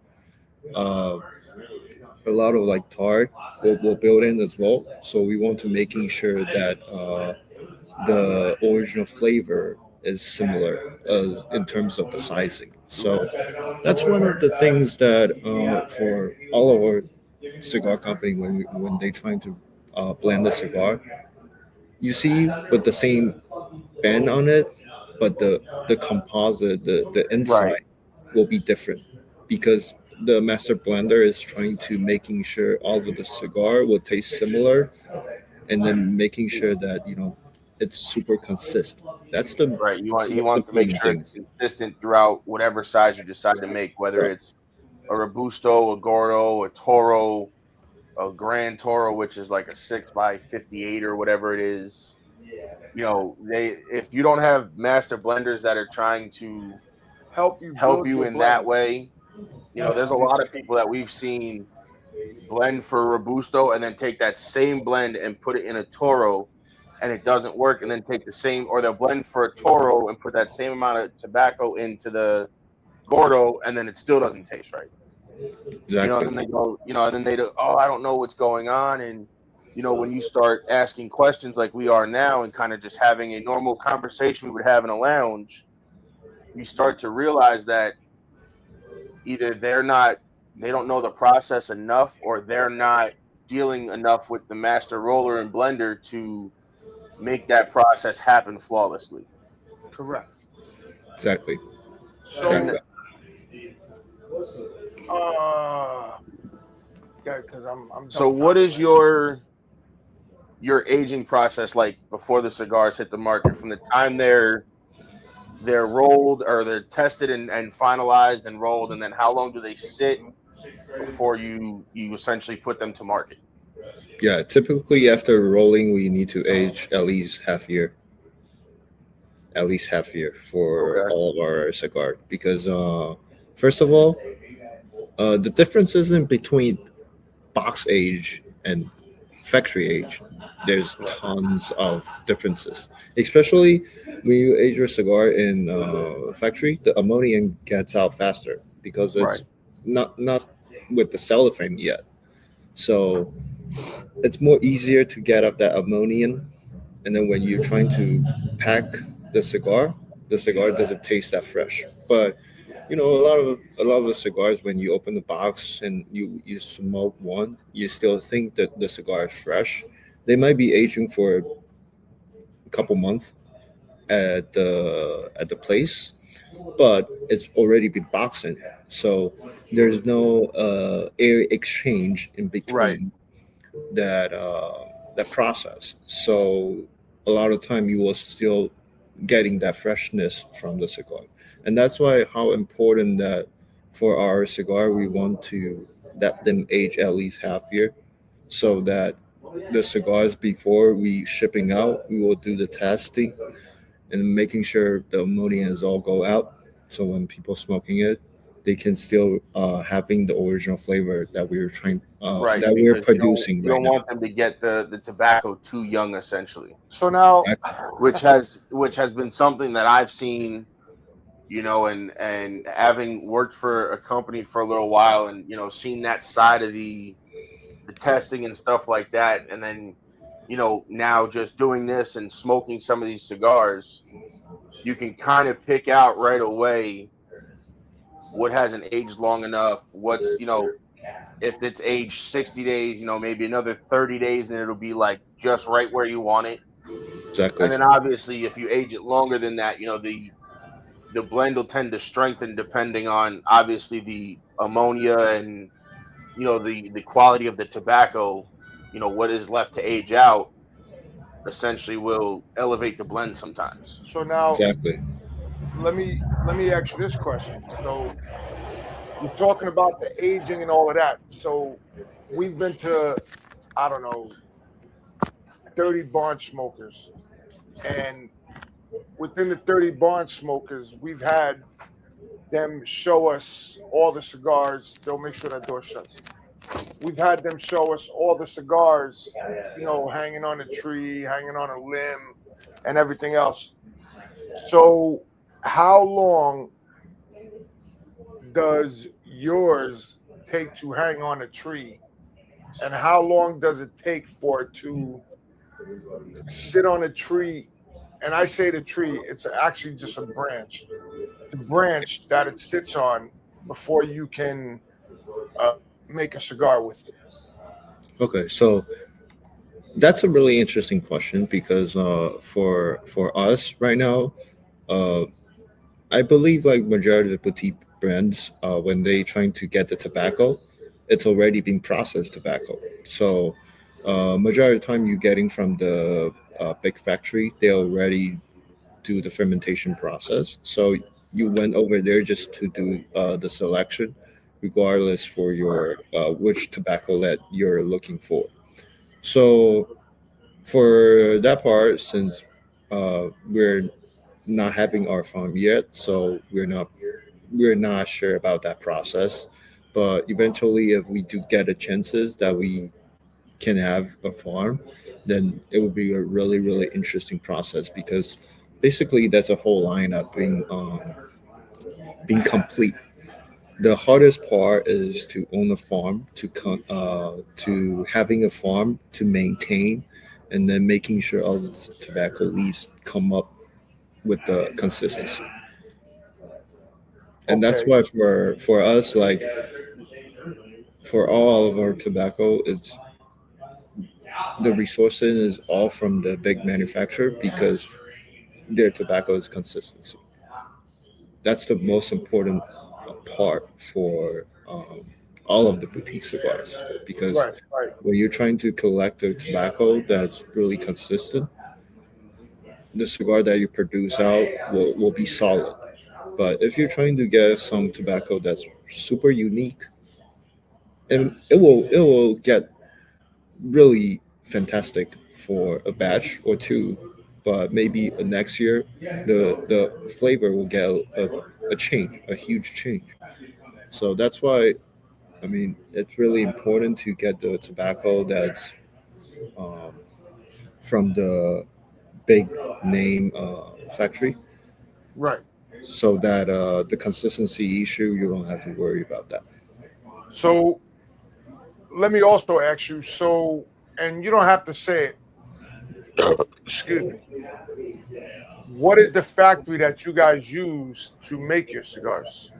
Speaker 8: a lot of like tar will build in as well. So we want to making sure that the original flavor is similar in terms of the sizing. So that's one of the things that for all of our cigar company, when they trying to blend the cigar, you see with the same band on it, but the composite, the inside will be different, because the master blender is trying to making sure all of the cigar will taste similar, and then making sure that it's super consistent. That's the
Speaker 7: You want to make sure it's consistent throughout whatever size you decide to make, whether it's a Robusto, a Gordo, a Toro, a Grand Toro, which is like a 6x58 or whatever it is. If you don't have master blenders that are trying to help you in that way, there's a lot of people that we've seen blend for Robusto and then take that same blend and put it in a Toro, and it doesn't work, and then take the same, or they'll blend for a Toro and put that same amount of tobacco into the Gordo, and then it still doesn't taste right.
Speaker 8: Exactly.
Speaker 7: And then they go, and then they do, I don't know what's going on. And, when you start asking questions like we are now and kind of just having a normal conversation we would have in a lounge, you start to realize that either they don't know the process enough, or they're not dealing enough with the master roller and blender to make that process happen flawlessly.
Speaker 5: Correct.
Speaker 8: Exactly.
Speaker 5: So, because I'm.
Speaker 7: So, what is your aging process like before the cigars hit the market? From the time they're rolled, or they're tested and finalized and rolled, and then how long do they sit before you essentially put them to market?
Speaker 8: Yeah, typically after rolling, we need to age at least half year. At least half year for all of our cigars, because first of all, the difference isn't between box age and factory age. There's tons of differences, especially when you age your cigar in factory. The ammonia gets out faster because it's not with the cellophane yet. So it's more easier to get up that ammonia, and then when you're trying to pack the cigar doesn't taste that fresh. But a lot of the cigars, when you open the box and you smoke one, you still think that the cigar is fresh. They might be aging for a couple months at the place, but it's already been boxing, so there's no air exchange in
Speaker 7: Right.
Speaker 8: between that process. So a lot of time you will still getting that freshness from the cigar, and that's why how important that for our cigar we want to let them age at least half year, so that the cigars before we shipping out we will do the testing and making sure the ammonia is all go out. So when people smoking it, they can still having the original flavor that we were trying
Speaker 7: Right,
Speaker 8: that we're
Speaker 7: because
Speaker 8: producing
Speaker 7: you
Speaker 8: right
Speaker 7: don't
Speaker 8: now.
Speaker 7: want them to get the tobacco too young, essentially,
Speaker 5: So now,
Speaker 7: which has been something that I've seen, and having worked for a company for a little while, and seen that side of the testing and stuff like that, and then now just doing this and smoking some of these cigars, you can kind of pick out right away what hasn't aged long enough, what's if it's aged 60 days, maybe another 30 days, and it'll be like just right where you want it.
Speaker 8: Exactly.
Speaker 7: And then obviously, if you age it longer than that, the blend will tend to strengthen depending on obviously the ammonia and the quality of the tobacco. What is left to age out essentially will elevate the blend sometimes.
Speaker 5: so now,
Speaker 8: Exactly.
Speaker 5: let me ask you this question. So you're talking about the aging and all of that. So we've been to, I don't know, 30 barn smokers, and within the 30 barn smokers, we've had them show us all the cigars. They'll make sure that door shuts. We've had them show us all the cigars, hanging on a tree, hanging on a limb, and everything else. So, how long does yours take to hang on a tree? And how long does it take for it to sit on a tree? And I say the tree, it's actually just a branch. The branch that it sits on before you can make a cigar with it.
Speaker 8: Okay, so that's a really interesting question because for us right now, uh, I believe like majority of the boutique brands, when they trying to get the tobacco, it's already been processed tobacco. So majority of the time you're getting from the big factory, they already do the fermentation process. So you went over there just to do the selection, regardless for your which tobacco that you're looking for. So for that part, since we're not having our farm yet, so we're not sure about that process. But eventually, if we do get a chances that we can have a farm, then it would be a really really interesting process because basically that's a whole lineup being complete. The hardest part is to own a farm, to having a farm to maintain, and then making sure all the tobacco leaves come up with the consistency. And that's
Speaker 5: Okay.
Speaker 8: why for us, like for all of our tobacco, it's the resources is all from the big manufacturer because their tobacco is consistency. That's the most important part for all of the boutique cigars because
Speaker 5: Right, right.
Speaker 8: when you're trying to collect a tobacco that's really consistent, the cigar that you produce out will be solid. But if you're trying to get some tobacco that's super unique, and it will get really fantastic for a batch or two, but maybe next year the flavor will get a change, a huge change. So that's why I mean it's really important to get the tobacco that's um, from the big name factory,
Speaker 5: Right.
Speaker 8: so that the consistency issue you don't have to worry about that.
Speaker 5: So let me also ask you. So, and you don't have to say it. Excuse me. What is the factory that you guys use to make your cigars?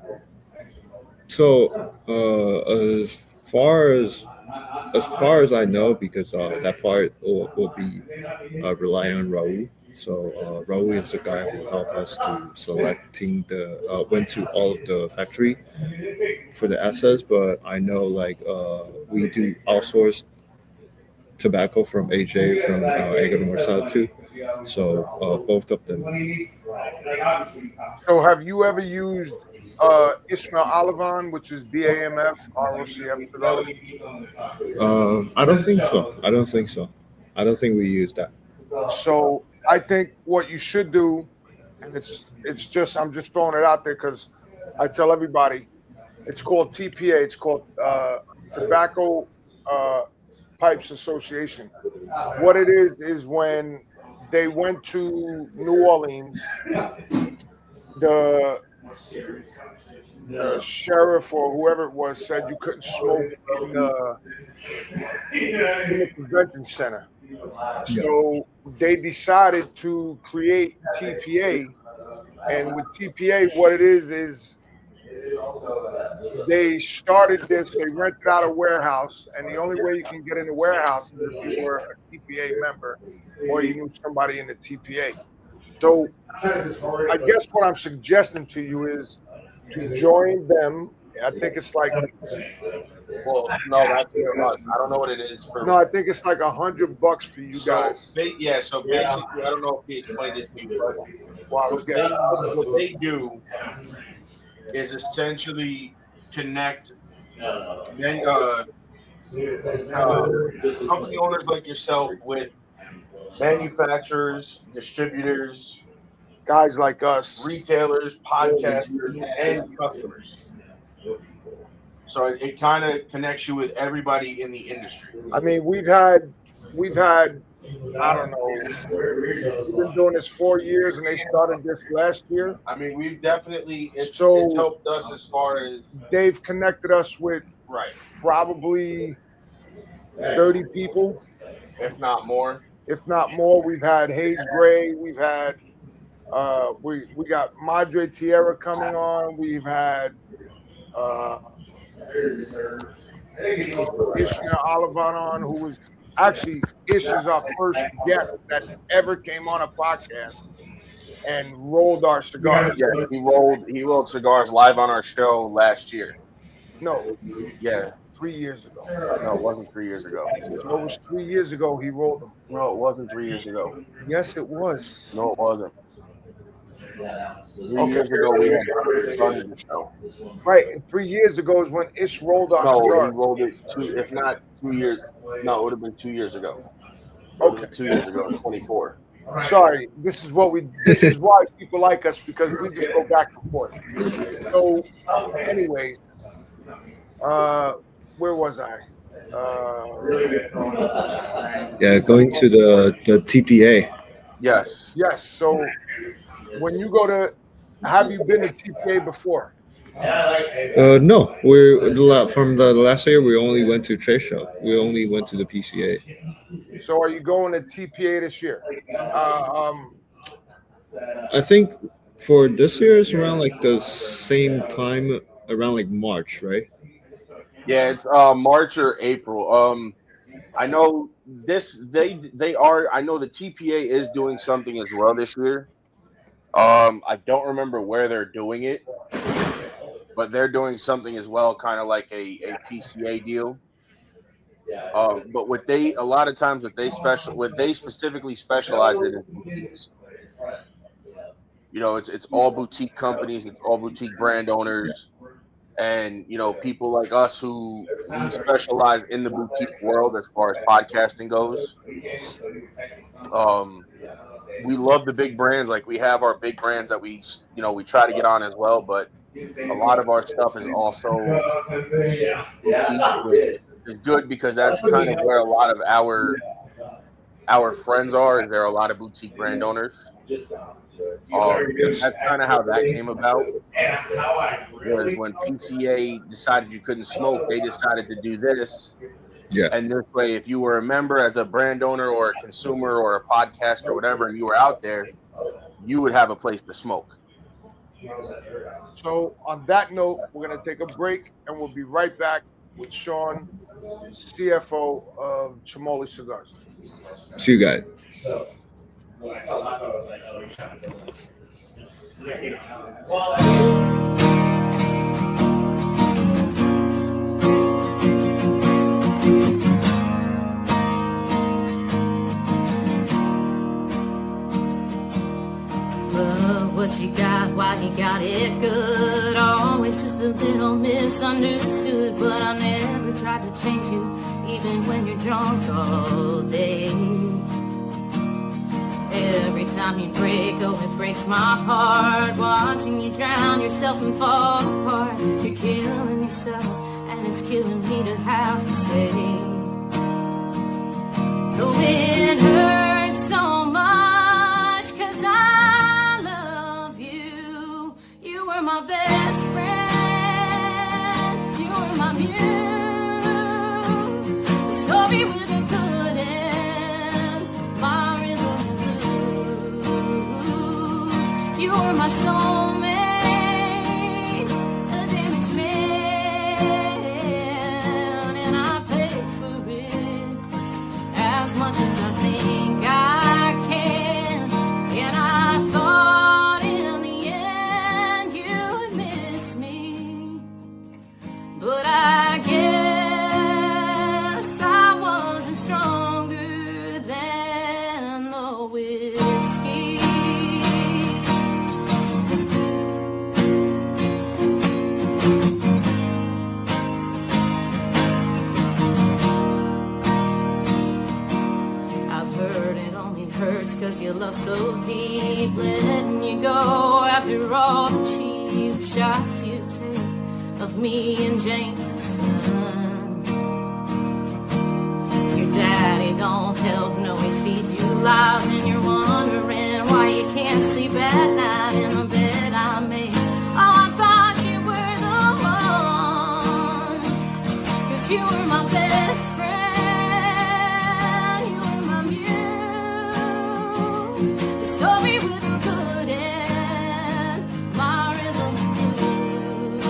Speaker 8: So, as far as I know, because that part will be relying on Raul. So Raul is the guy who helped us to selecting went to all of the factory for the assets. But I know we do outsource tobacco from AJ from Ega Northside too. So both of them.
Speaker 5: So, have you ever used Ismail Olivon, which is BAMF ROCF cigars?
Speaker 8: I don't think so. I don't think so. I don't think we use that.
Speaker 5: So, I think what you should do, and it's just I'm just throwing it out there because I tell everybody, it's called TPA. It's called Tobacco Pipes Association. What it is when they went to New Orleans, the sheriff or whoever it was said you couldn't smoke in the convention center. So they decided to create TPA, and with TPA, what it is they started this. They rented out a warehouse, and the only way you can get in the warehouse is if you were a TPA member or you knew somebody in the TPA. So I guess what I'm suggesting to you is to join them. I think it's like
Speaker 7: Well, no, that's for us. I don't know what it is for.
Speaker 5: no, I think it's like $100 for you guys.
Speaker 7: So basically, I don't know if he explained it to you, but
Speaker 5: Wow, let's get
Speaker 7: what they do is essentially connect company owners like yourself with manufacturers, distributors,
Speaker 5: guys like us.
Speaker 7: retailers, podcasters, and customers. So it kind of connects you with everybody in the industry.
Speaker 5: I mean, we've had I don't know. We've been doing this 4 years, and they started this last year.
Speaker 7: I mean, we've definitely it's
Speaker 5: So-
Speaker 7: helped us as far as
Speaker 5: They've connected us with
Speaker 7: right,
Speaker 5: probably 30 people,
Speaker 7: if not more.
Speaker 5: if not more. We've had Hayes Gray. We've had we got Madre Tierra coming on. We've had Ishmael Olivon on, who was actually Ish is our first guest that ever came on a podcast and rolled our cigars.
Speaker 7: Yeah, he rolled cigars live on our show last year.
Speaker 5: No,
Speaker 7: Yeah,
Speaker 5: 3 years ago.
Speaker 7: no, it wasn't 3 years ago.
Speaker 5: It was 3 years ago he rolled them.
Speaker 7: No, it wasn't 3 years ago.
Speaker 5: Yes, it was.
Speaker 7: No, it wasn't. 3 years ago we had started the show.
Speaker 5: Right, and 3 years ago is when Ish rolled our
Speaker 7: No, he
Speaker 5: cigars.
Speaker 7: rolled it if not 2 years. No, it would have been 2 years ago.
Speaker 5: Okay.
Speaker 7: 2 years ago, 24.
Speaker 5: Sorry, this is why people like us, because we just go back and forth. So, anyways, where was I?
Speaker 8: Yeah, going to the TPA.
Speaker 7: Yes.
Speaker 5: Yes. So, when you go to, have you been to TPA before?
Speaker 8: No, from the last year we only went to trade show. We only went to the PCA.
Speaker 5: So, are you going to TPA this year?
Speaker 8: I think for this year it's around like the same time, around like March, right?
Speaker 7: Yeah, it's March or April. I know they are. I know the TPA is doing something as well this year. I don't remember where they're doing it, but they're doing something as well, kind of like a PCA deal. But a lot of times what they specifically specialize in is boutiques. You know, it's all boutique companies, it's all boutique brand owners, and people like us who we specialize in the boutique world as far as podcasting goes. We love the big brands. Like, we have our big brands that we try to get on as well, but a lot of our stuff is also boutique, which is good because that's kind of where a lot of our friends are. There are a lot of boutique brand owners. That's kind of how that came about. Was when PCA decided you couldn't smoke, they decided to do this,
Speaker 8: Yeah.
Speaker 7: And this way, if you were a member as a brand owner or a consumer or a podcast or whatever, and you were out there, you would have a place to smoke.
Speaker 5: So on that note, we're going to take a break, and we'll be right back with Sean, CFO of Chimolly Cigars.
Speaker 8: See you guys.
Speaker 9: What you got, why he got it good. Always just a little misunderstood. But I never tried to change you, even when you're drunk all day. Every time you break, oh, it breaks my heart. Watching you drown yourself and fall apart. You're killing yourself, and it's killing me to have to say. Though it hurts so much, 'cause I love you. You were my best friend. You were my muse. The story with a good end. My rhythm blues. You were my soulmate. A damaged man. And I paid for it. As much as I think I can. And I thought in the end you'd miss me. But I guess I wasn't stronger than the whiskey. I've heard it only hurts 'cause you love so deep. Letting you go after all the cheap shots you take of me and Jameson. Your daddy don't help, no, he feeds you lies. And you're wondering why you can't sleep at night in the bed I made. Oh, I thought you were the one, 'cause you were my best friend. You were my muse. The story with a good end. My rhythm blues.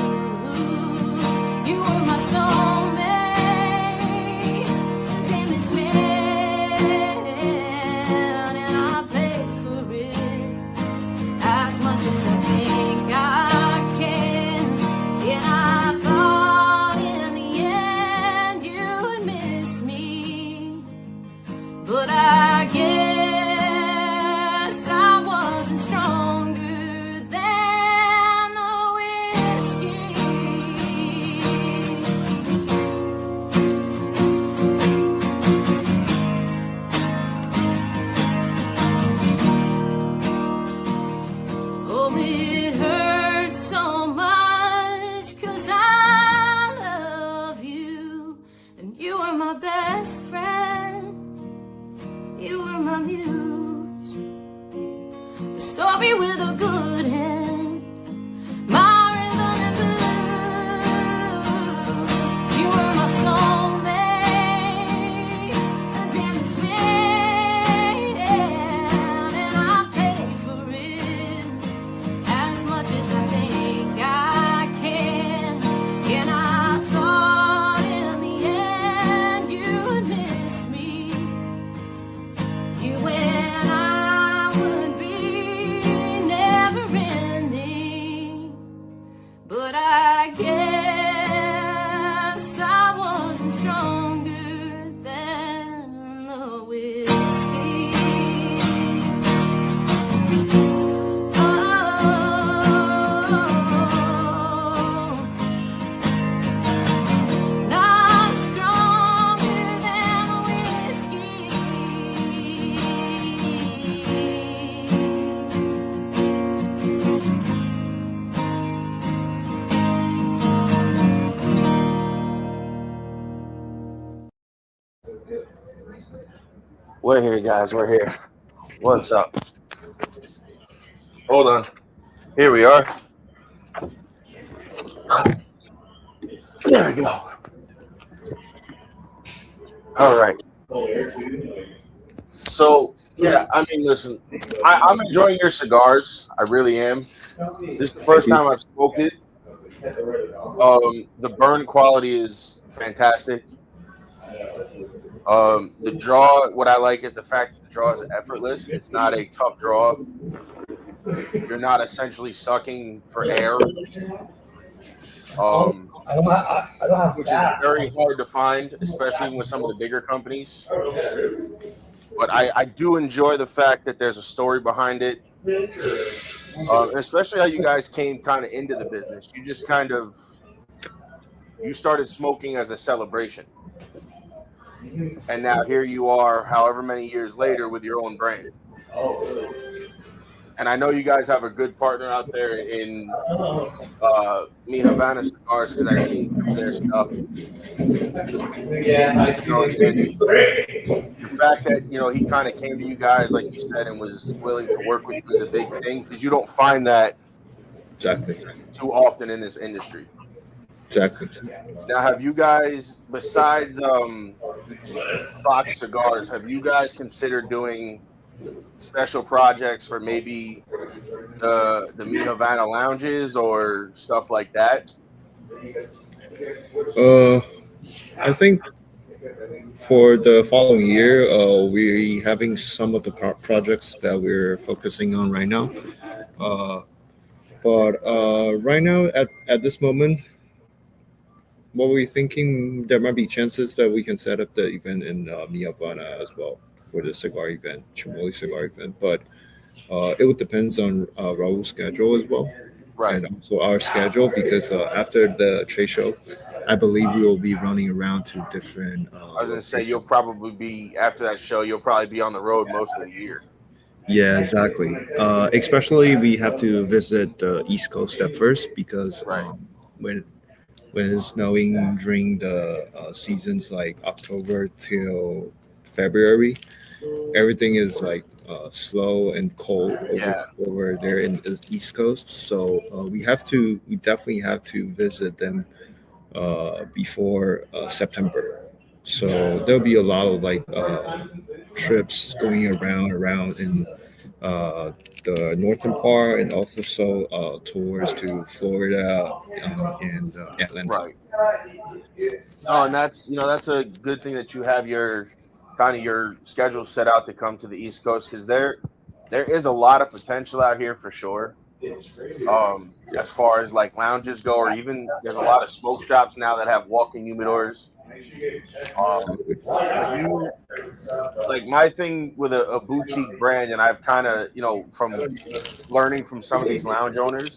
Speaker 9: You were my soulmate. Damn, it's man. And I paid for it. As much as I think I can. And I thought in the end you'd miss me. But I guess I wasn't stronger than the whiskey. Oh, it hurts so much 'cause I love you. And you were my best friend. You were my muse. The story with a good end. My rhythm and blues. You were my soulmate. A damaged man. And I paid for it. As much as I think I can. And I thought in the end you'd miss me. You and I would be never ending. But I guess I wasn't stronger than the whiskey. Oh, not stronger than the whiskey.
Speaker 7: We're here, guys. We're here. What's up? Hold on. Here we are. There we go. All right. So yeah, I mean, listen, I'm enjoying your cigars. I really am. This is the first time I've smoked it. The burn quality is fantastic. The draw, what I like is the fact that the draw is effortless. It's not a tough draw. You're not essentially sucking for air. Which is very hard to find, especially with some of the bigger companies. But I do enjoy the fact that there's a story behind it, especially how you guys came kind of into the business. You just you started smoking as a celebration, and now here you are, however many years later, with your own brand. And I know you guys have a good partner out there in Mi Havana Cigars, because I've seen some of their stuff. The fact that he kind of came to you guys, like you said, and was willing to work with you is a big thing, because you don't find that too often in this industry.
Speaker 8: Exactly.
Speaker 7: Now, have you guys, besides Fox Cigars, have you guys considered doing special projects for maybe the Mi Havana lounges or stuff like that?
Speaker 8: I think for the following year, we're having some of the projects that we're focusing on right now. But right now, at this moment, what we're thinking, there might be chances that we can set up the event in Mi Havana as well for the cigar event, Chimolly cigar event. But it would depends on Raul's schedule as well.
Speaker 7: Right.
Speaker 8: And also our schedule, because after the trade show, I believe we will be running around to different.
Speaker 7: I was going to say, you'll probably be, after that show, you'll probably be on the road most of the year.
Speaker 8: Yeah, exactly. Especially we have to visit the East Coast at first, because when it's snowing during the seasons like October till February, everything is like slow and cold over there in the East Coast. So we definitely have to visit them before September. So there'll be a lot of like trips going around in the northern part, and also tours to Florida and Atlanta.
Speaker 7: Right. Oh, and that's a good thing that you have your schedule set out to come to the East Coast, because there is a lot of potential out here for sure. As far as like lounges go, or even there's a lot of smoke shops now that have walk-in humidors. Like my thing with a boutique brand, and I've kind of from learning from some of these lounge owners,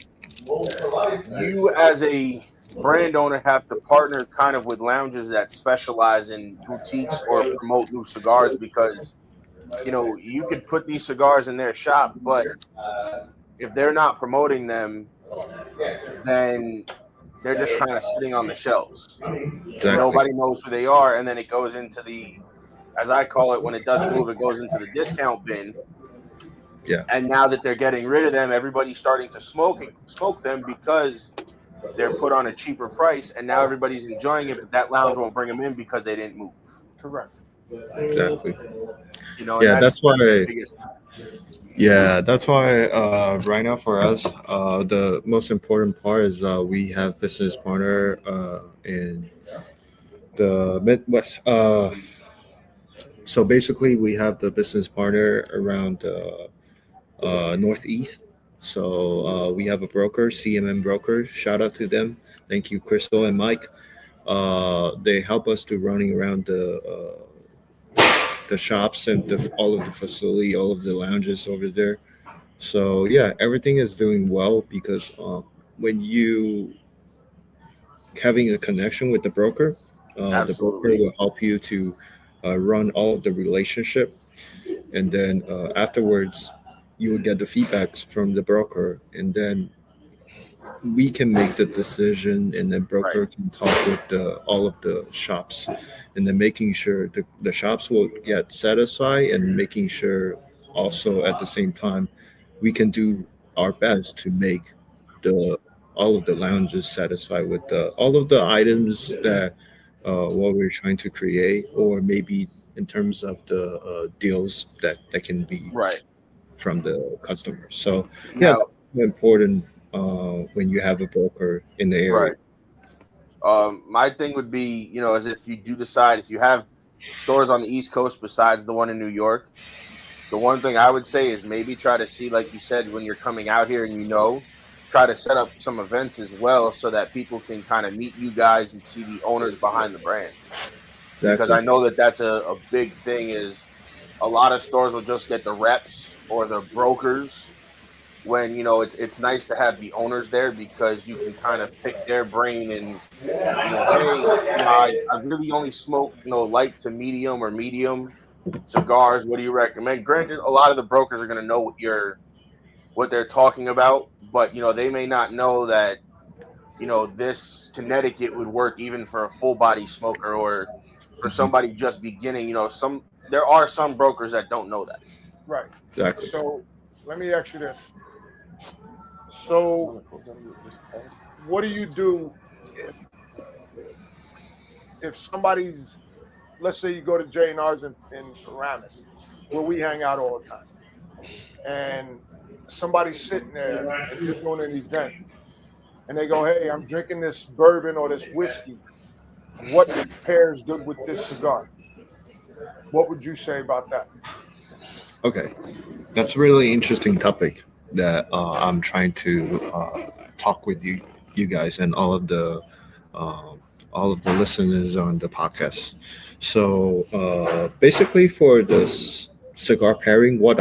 Speaker 7: you as a brand owner have to partner kind of with lounges that specialize in boutiques or promote new cigars, because you could put these cigars in their shop, but if they're not promoting them, then they're just kind of sitting on the shelves. Exactly. Nobody knows who they are, and then it goes into the, as I call it, when it doesn't move, it goes into the discount bin.
Speaker 8: Yeah.
Speaker 7: And now that they're getting rid of them, everybody's starting to smoke them because they're put on a cheaper price, and now everybody's enjoying it, but that lounge won't bring them in because they didn't move.
Speaker 5: Correct.
Speaker 8: Exactly.
Speaker 7: That's why.
Speaker 8: That's why right now for us, the most important part is we have business partner in the Midwest. So basically, we have the business partner around the Northeast. So we have a broker, CMM broker. Shout out to them. Thank you, Crystal and Mike. They help us to running around the shops and all of the facility, all of the lounges over there. So yeah, everything is doing well, because when you having a connection with the broker will help you to run all of the relationship, and then afterwards you will get the feedbacks from the broker, and then we can make the decision, and then broker can talk with all of the shops, and then making sure the shops will get satisfied, and making sure also at the same time we can do our best to make all of the lounges satisfied with all of the items that what we're trying to create, or maybe in terms of the deals that can be
Speaker 7: Right.
Speaker 8: from the customer. So yeah,
Speaker 7: Now,
Speaker 8: that's important when you have a broker in the area.
Speaker 7: right. My thing would be, as if you do decide, if you have stores on the East Coast besides the one in New York, the one thing I would say is maybe try to see, like you said, when you're coming out here and try to set up some events as well so that people can kind of meet you guys and see the owners behind the brand. Because
Speaker 8: Exactly.
Speaker 7: I know that that's a big thing is a lot of stores will just get the reps or the brokers when, it's nice to have the owners there because you can kind of pick their brain and, hey, I really only smoke, light to medium or medium cigars. What do you recommend? Granted, a lot of the brokers are going to know what they're talking about, but they may not know that this Connecticut would work even for a full body smoker or for somebody just beginning. There are some brokers that don't know that.
Speaker 5: Right.
Speaker 8: Exactly.
Speaker 5: So let me ask you this. So what do you do if somebody's, let's say you go to J&R's in Paramus, where we hang out all the time, and somebody's sitting there and you're doing an event, and they go, hey, I'm drinking this bourbon or this whiskey. What pairs good with this cigar? What would you say about that?
Speaker 8: Okay, that's a really interesting topic that I'm trying to talk with you guys and all of the listeners on the podcast. So basically, for this cigar pairing, what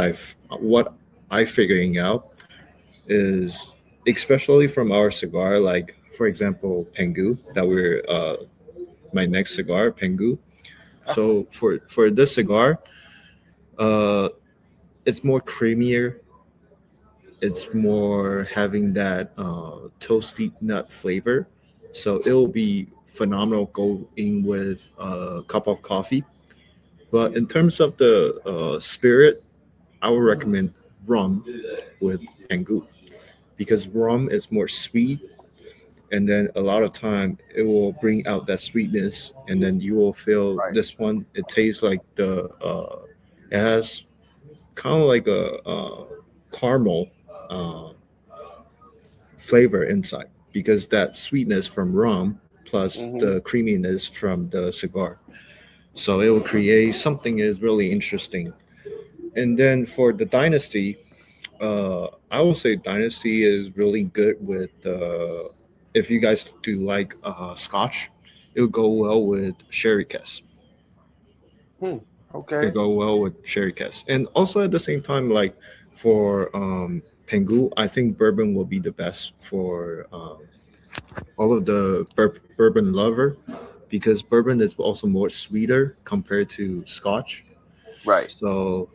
Speaker 8: I figuring out is, especially from our cigar, like for example, Pengu, that we're my next cigar, Pengu. So for this cigar, uh, it's more creamier. It's more having that toasty nut flavor. So it will be phenomenal going with a cup of coffee. But in terms of the spirit, I would recommend rum with Pengu, because rum is more sweet, and then a lot of time it will bring out that sweetness, and then you will feel
Speaker 7: Right.
Speaker 8: this one. It tastes like it has kind of like a caramel flavor inside, because that sweetness from rum plus the creaminess from the cigar. So it will create something is really interesting. And then for the Dynasty, I will say Dynasty is really good with. If you guys do like Scotch, it will go well with Sherry Cask.
Speaker 5: Okay.
Speaker 8: It go well with Sherry Cask, and also at the same time, like for Pengu, I think bourbon will be the best for all of the bourbon lover, because bourbon is also more sweeter compared to Scotch.
Speaker 7: Right.
Speaker 8: So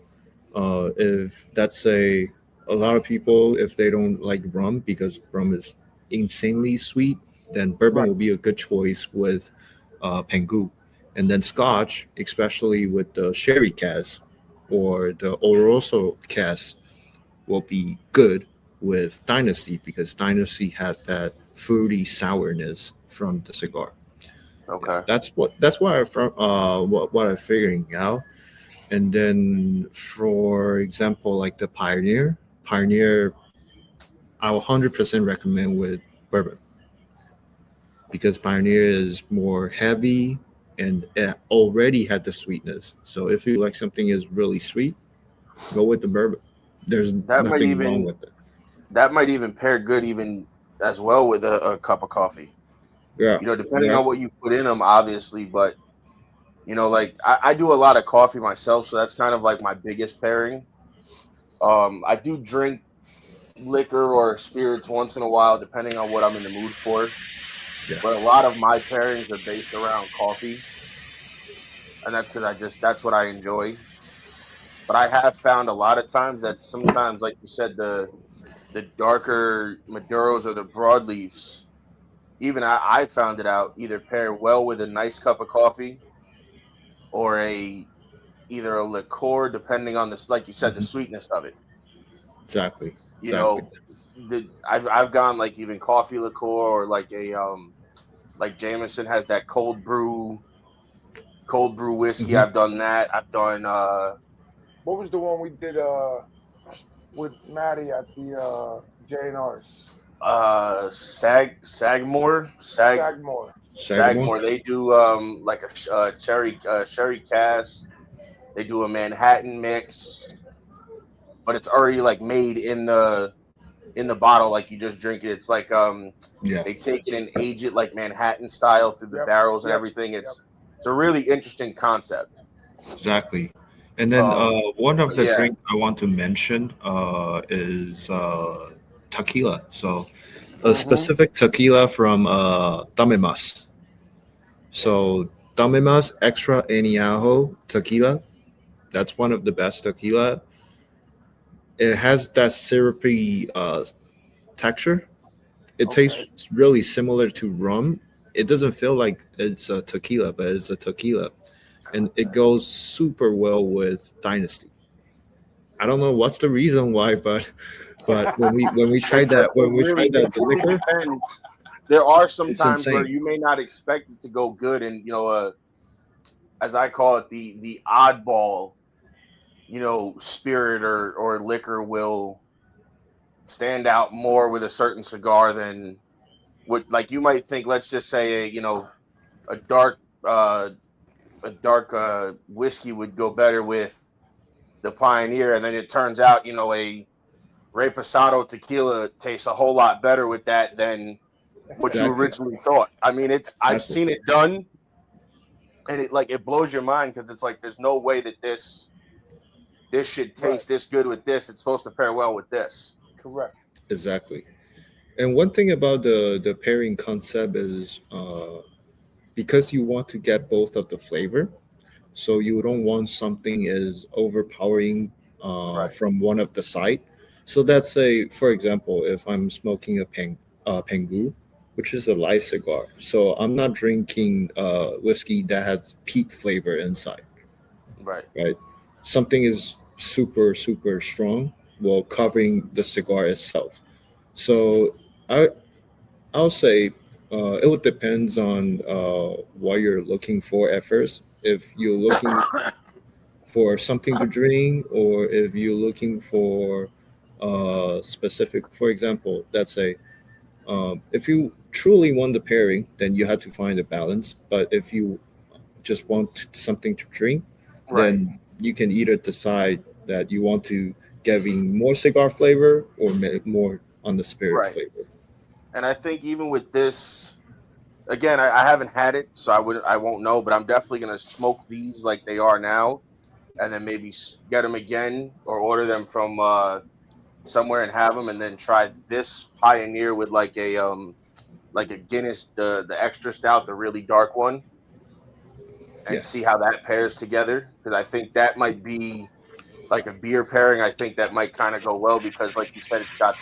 Speaker 8: if that's a lot of people, if they don't like rum because rum is insanely sweet, then bourbon
Speaker 5: Right.
Speaker 8: will be a good choice with Pengu. And then Scotch, especially with the Sherry Cask or the Oloroso Cask, will be good with Dynasty, because Dynasty had that fruity sourness from the cigar.
Speaker 7: Okay.
Speaker 8: That's what what I'm figuring out. And then, for example, like the Pioneer, I will 100% recommend with bourbon, because Pioneer is more heavy and it already had the sweetness. So if you like something is really sweet, go with the bourbon. There's
Speaker 7: That might
Speaker 8: nothing wrong
Speaker 7: even
Speaker 8: with it.
Speaker 7: that might even pair good even as well with a cup of coffee.
Speaker 8: Yeah,
Speaker 7: Depending
Speaker 8: yeah.
Speaker 7: on what you put in them, obviously. But like I do a lot of coffee myself, so that's kind of like my biggest pairing. I do drink liquor or spirits once in a while, depending on what I'm in the mood for.
Speaker 8: Yeah.
Speaker 7: But a lot of my pairings are based around coffee, and that's because that's what I enjoy. But I have found a lot of times that sometimes, like you said, the darker Maduros or the broadleafs, even I found it out, either pair well with a nice cup of coffee or either a liqueur, depending on this, like you said, the
Speaker 8: Mhm.
Speaker 7: sweetness of it.
Speaker 8: Exactly.
Speaker 7: You
Speaker 8: Exactly.
Speaker 7: know, I've gone like even coffee liqueur or like a like Jameson has that cold brew whiskey.
Speaker 8: Mhm.
Speaker 7: I've done that. I've done
Speaker 5: What was the one we did with Maddie at the J&R's?
Speaker 7: Sagmore.
Speaker 5: Sagmore.
Speaker 7: Sagmore. They do like a sherry cask. They do a Manhattan mix, but it's already like made in the bottle, like you just drink it. It's like
Speaker 8: Yeah,
Speaker 7: they take it and age it like Manhattan style through the
Speaker 5: Yep,
Speaker 7: barrels and
Speaker 5: yep,
Speaker 7: everything. It's a really interesting concept.
Speaker 8: exactly. And then one of the
Speaker 7: yeah.
Speaker 8: drink I want to mention is tequila. So a specific tequila from Damemas. So Damemas Extra Añejo tequila. That's one of the best tequila. It has that syrupy texture. It tastes really similar to rum. It doesn't feel like it's a tequila, but it's a tequila, and it goes super well with Dynasty. I don't know what's the reason why, but when we tried that
Speaker 7: It
Speaker 8: the
Speaker 7: truly
Speaker 8: liquor,
Speaker 7: depends. There are some
Speaker 8: it's
Speaker 7: times where
Speaker 8: insane.
Speaker 7: you may not expect it to go good, and as I call it, the oddball, spirit or liquor will stand out more with a certain cigar than what, like, you might think. Let's just say a dark whiskey would go better with the Pioneer, and then it turns out a Reposado tequila tastes a whole lot better with that than what you
Speaker 8: Exactly.
Speaker 7: originally thought. I mean, I've
Speaker 8: Exactly.
Speaker 7: seen it done, and it blows your mind, because it's like there's no way that this should taste this good with this. It's supposed to pair well with this.
Speaker 5: Correct.
Speaker 8: Exactly. And one thing about the pairing concept is because you want to get both of the flavor, so you don't want something is overpowering from one of the side. So that's for example, if I'm smoking a Pengu, which is a light cigar, so I'm not drinking whiskey that has peat flavor inside,
Speaker 7: Right.
Speaker 8: right? Something is super super strong while covering the cigar itself. So I I'll say it would depends on what you're looking for at first. If you're looking for something to drink, or if you're looking for specific, for example, let's say if you truly want the pairing, then you have to find a balance. But if you just want something to drink,
Speaker 7: Right.
Speaker 8: then you can either decide that you want to giving more cigar flavor or more on the spirit
Speaker 7: Right.
Speaker 8: flavor.
Speaker 7: And I think even with this, again, I haven't had it, so I won't know, but I'm definitely gonna smoke these like they are now, and then maybe get them again or order them from somewhere and have them, and then try this Pioneer with like a Guinness, the extra stout, the really dark one, and
Speaker 8: Yeah.
Speaker 7: see how that pairs together, because I think that might be like a beer pairing. I think that might kind of go well, because like you said, it's got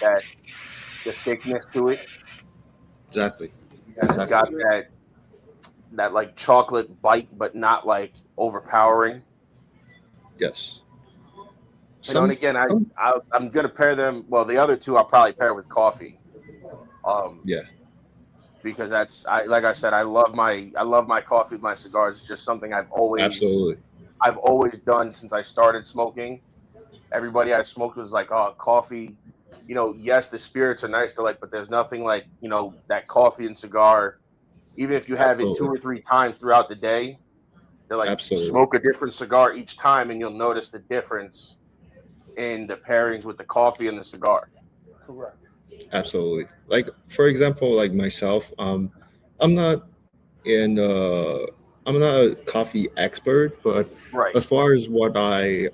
Speaker 7: the thickness to it,
Speaker 8: Exactly.
Speaker 7: and it's got that like chocolate bite, but not like overpowering.
Speaker 8: Yes.
Speaker 7: And again, I'm gonna pair them. Well, the other two I'll probably pair with coffee.
Speaker 8: Yeah.
Speaker 7: Because like I said, I love my coffee with my cigars. It's just something I've always done since I started smoking. Everybody I smoked was like, oh, coffee. Yes, the spirits are nice to like, but there's nothing like that coffee and cigar. Even if you have it 2 or 3 times throughout the day, they're like, smoke a different cigar each time, and you'll notice the difference in the pairings with the coffee and the cigar.
Speaker 5: Correct.
Speaker 8: Absolutely. Like for example, like myself, I'm not I'm not a coffee expert, but as far as what I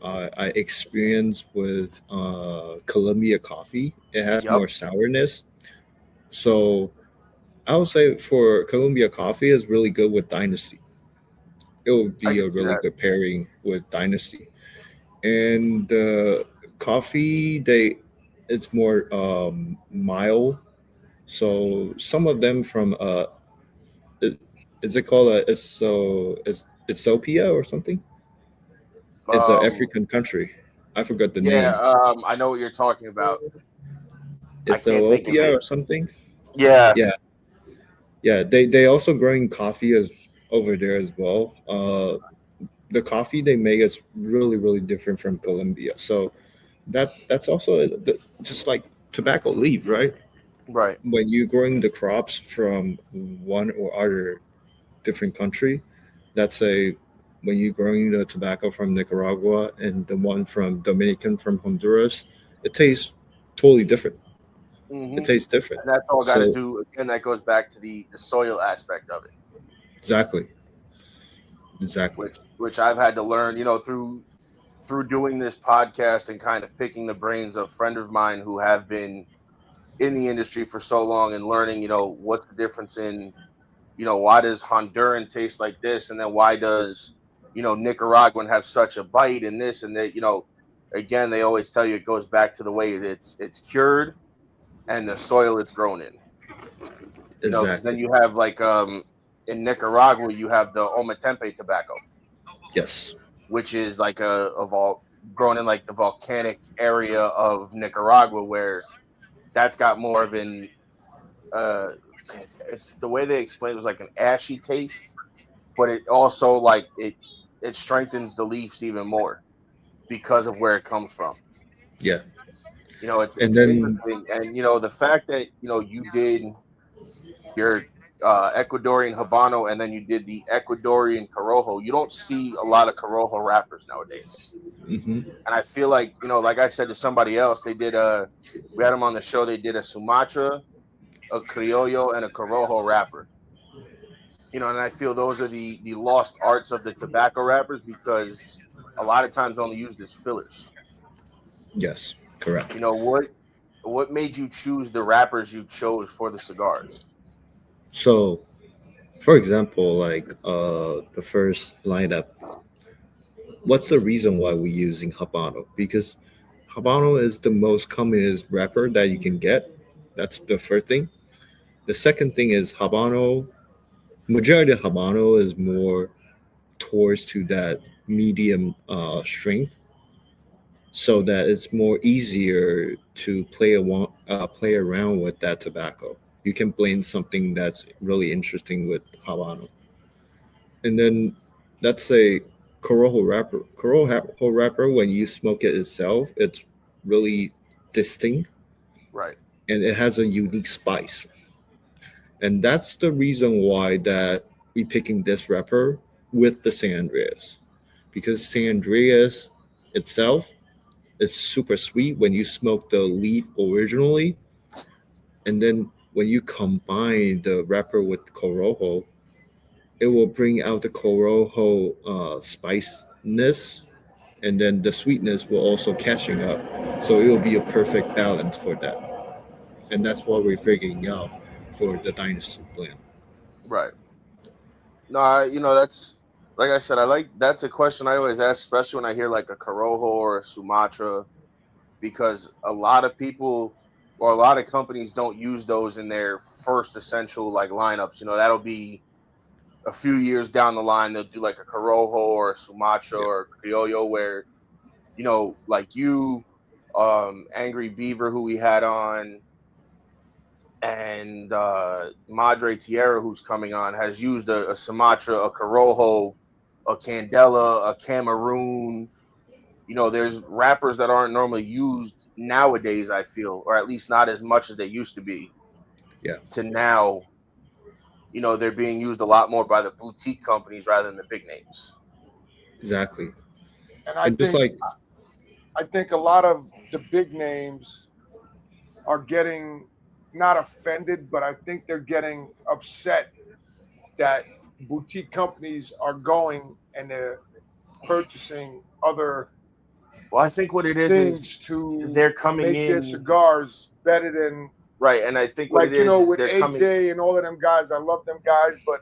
Speaker 8: experienced with Colombia coffee, it has more sourness. So I would say for Colombia coffee is really good with Dynasty. It would be a really good pairing with Dynasty. And coffee, it's more mild. So some of them from is it called Ethiopia or something? It's an African country. I forgot the name.
Speaker 7: I know what you're talking about.
Speaker 8: Ethiopia or something.
Speaker 7: Yeah.
Speaker 8: Yeah. Yeah, they also growing coffee as over there as well. The coffee they make is really different from Colombia. So that's also just like tobacco leaf, right?
Speaker 7: Right.
Speaker 8: When you're growing the crops from one or other different country, let's say when you're growing the tobacco from Nicaragua and the one from Dominican from Honduras, it tastes totally different. It
Speaker 7: Hmm.
Speaker 8: tastes different.
Speaker 7: And that's all got to
Speaker 8: So
Speaker 7: do. Again, that goes back to the soil aspect of it,
Speaker 8: exactly, exactly.
Speaker 7: which I've had to learn. Through doing this podcast and kind of picking the brains of friends of mine who have been in the industry for so long and learning, what's the difference in, why does Honduran taste like this? And then why does, Nicaraguan have such a bite and this and that, again, they always tell you it goes back to the way it's cured and the soil it's grown in, because then
Speaker 8: Exactly.
Speaker 7: you have like, in Nicaragua, you have the Ometempe tobacco,
Speaker 8: Yes.
Speaker 7: which is like grown in like the volcanic area of Nicaragua, where that's got more of an uh it's the way they explained it was like an ashy taste, but it also like it strengthens the leaves even more because of where it comes from.
Speaker 8: Yeah. And
Speaker 7: It's
Speaker 8: then
Speaker 7: interesting, and the fact that you did your Ecuadorian Habano and then you did the Ecuadorian Corojo. You don't see a lot of Corojo wrappers nowadays.
Speaker 8: mhm,
Speaker 7: And I feel like, like I said to somebody else, we had them on the show, they did a Sumatra, a Criollo, and a Corojo wrapper. And I feel those are the lost arts of the tobacco wrappers because a lot of times only used as fillers.
Speaker 8: yes, correct.
Speaker 7: What made you choose the wrappers you chose for the cigars?
Speaker 8: So, for example, like the first lineup, what's the reason why we're using Habano? Because Habano is the most commonest wrapper that you can get. That's the first thing. The second thing is Habano. Majority of Habano is more towards to that medium strength, so that it's more easier to play around with that tobacco. You can blend something that's really interesting with Habano, and then let's say Corojo wrapper. Corojo wrapper, when you smoke it itself, it's really distinct
Speaker 7: Right.
Speaker 8: and it has a unique spice, and that's the reason why that we picking this wrapper with the San Andreas, because San Andreas itself is super sweet when you smoke the leaf originally, and then when you combine the wrapper with Corojo, it will bring out the Corojo spiciness, and then the sweetness will also catching up. So it will be a perfect balance for that, and that's what we're figuring out for the Dynasty blend.
Speaker 7: Right. No, that's like I said, that's a question I always ask, especially when I hear like a Corojo or a Sumatra, because a lot of people or a lot of companies don't use those in their first essential like lineups. That'll be a few years down the line. They'll do like a Corojo or a Sumatra
Speaker 8: Yeah,
Speaker 7: or a Criollo where, like Angry Beaver, who we had on, and Madre Tierra, who's coming on, has used a Sumatra, a Corojo, a Candela, a Cameroon. There's rappers that aren't normally used nowadays, I feel, or at least not as much as they used to be,
Speaker 8: yeah,
Speaker 7: to now, they're being used a lot more by the boutique companies rather than the big names.
Speaker 8: exactly.
Speaker 5: And I
Speaker 8: And just
Speaker 5: think
Speaker 8: like
Speaker 5: I think a lot of the big names are getting not offended, but I think they're getting upset that boutique companies are going and they're purchasing other
Speaker 7: Well, I think what it is
Speaker 5: things to
Speaker 7: they're coming
Speaker 5: make their
Speaker 7: in
Speaker 5: cigars better than,
Speaker 7: right, and I think what
Speaker 5: like,
Speaker 7: it is
Speaker 5: with
Speaker 7: they're coming.
Speaker 5: AJ and all of them guys. I love them guys, but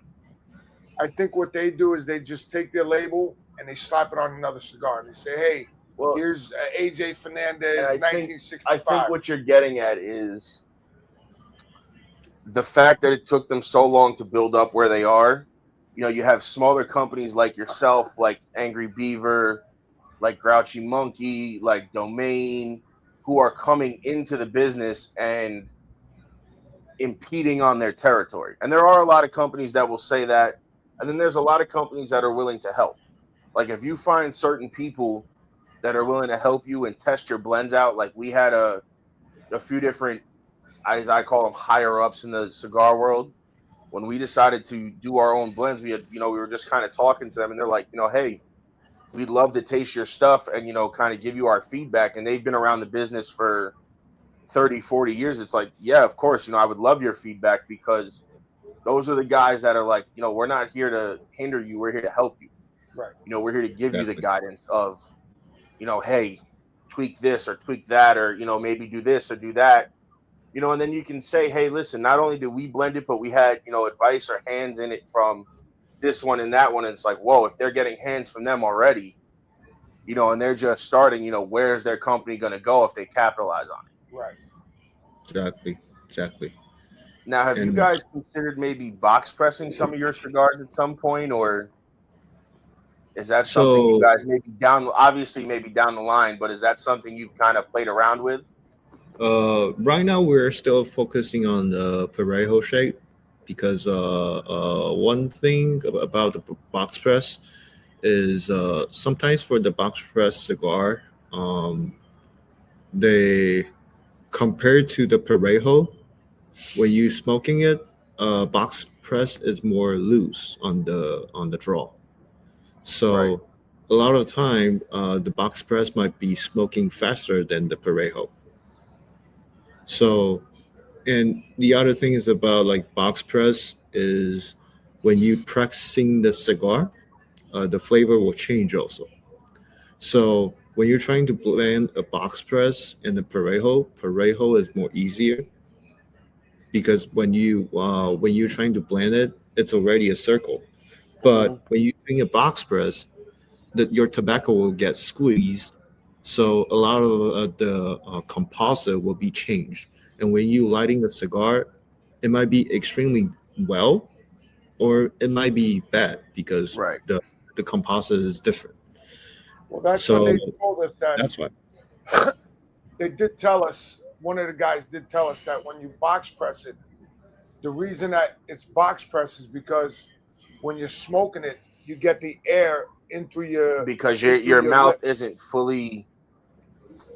Speaker 5: I think what they do is they just take their label and they slap it on another cigar and they say, "Hey,
Speaker 7: Well,
Speaker 5: here's AJ Fernandez,
Speaker 7: and I think
Speaker 5: 1965."
Speaker 7: what you're getting at is the fact that it took them so long to build up where they are. You have smaller companies like yourself, like Angry Beaver, like Grouchy Monkey, like Domain, who are coming into the business and impeding on their territory. And there are a lot of companies that will say that, and then there's a lot of companies that are willing to help. Like if you find certain people that are willing to help you and test your blends out, like we had a few different, as I call them, higher ups in the cigar world. When we decided to do our own blends, we had, we were just kind of talking to them, and they're like, hey, we'd love to taste your stuff and, kind of give you our feedback. And they've been around the business for 30, 40 years. It's like, yeah, of course, I would love your feedback, because those are the guys that are like, we're not here to hinder you. We're here to help you.
Speaker 5: Right.
Speaker 7: We're here to give you the guidance of, hey, tweak this or tweak that, or, maybe do this or do that. And then you can say, hey, listen, not only did we blend it, but we had, advice or hands in it from this one and that one. And it's like, whoa, if they're getting hands from them already, and they're just starting, where's their company going to go if they capitalize on it?
Speaker 5: Right.
Speaker 8: Exactly.
Speaker 7: Now, have you guys considered maybe box pressing some of your cigars at some point, or is that something you guys maybe down the line, but is that something you've kind of played around with?
Speaker 8: Right now we're still focusing on the Parejo shape, because one thing about the box press is sometimes for the box press cigar, they compared to the Parejo, when you smoking it, box press is more loose on the draw. So
Speaker 7: right.
Speaker 8: A lot of the time, the box press might be smoking faster than the Parejo. So, and the other thing is about like box press is when you pressing the cigar, the flavor will change also. So when you're trying to blend a box press and the Parejo is more easier, because when you're trying to blend it, it's already a circle. But when you're doing a box press, your tobacco will get squeezed. So a lot of the composite will be changed. And when you lighting the cigar, it might be extremely well, or it might be bad, because the composite is different.
Speaker 5: Well, that's
Speaker 8: so
Speaker 5: when they told us that.
Speaker 8: That's why.
Speaker 5: They did tell us, one of the guys did tell us that when you box press it, the reason that it's box press is because when you're smoking it, you get the air in through your,
Speaker 7: because your mouth
Speaker 5: lips.
Speaker 7: isn't fully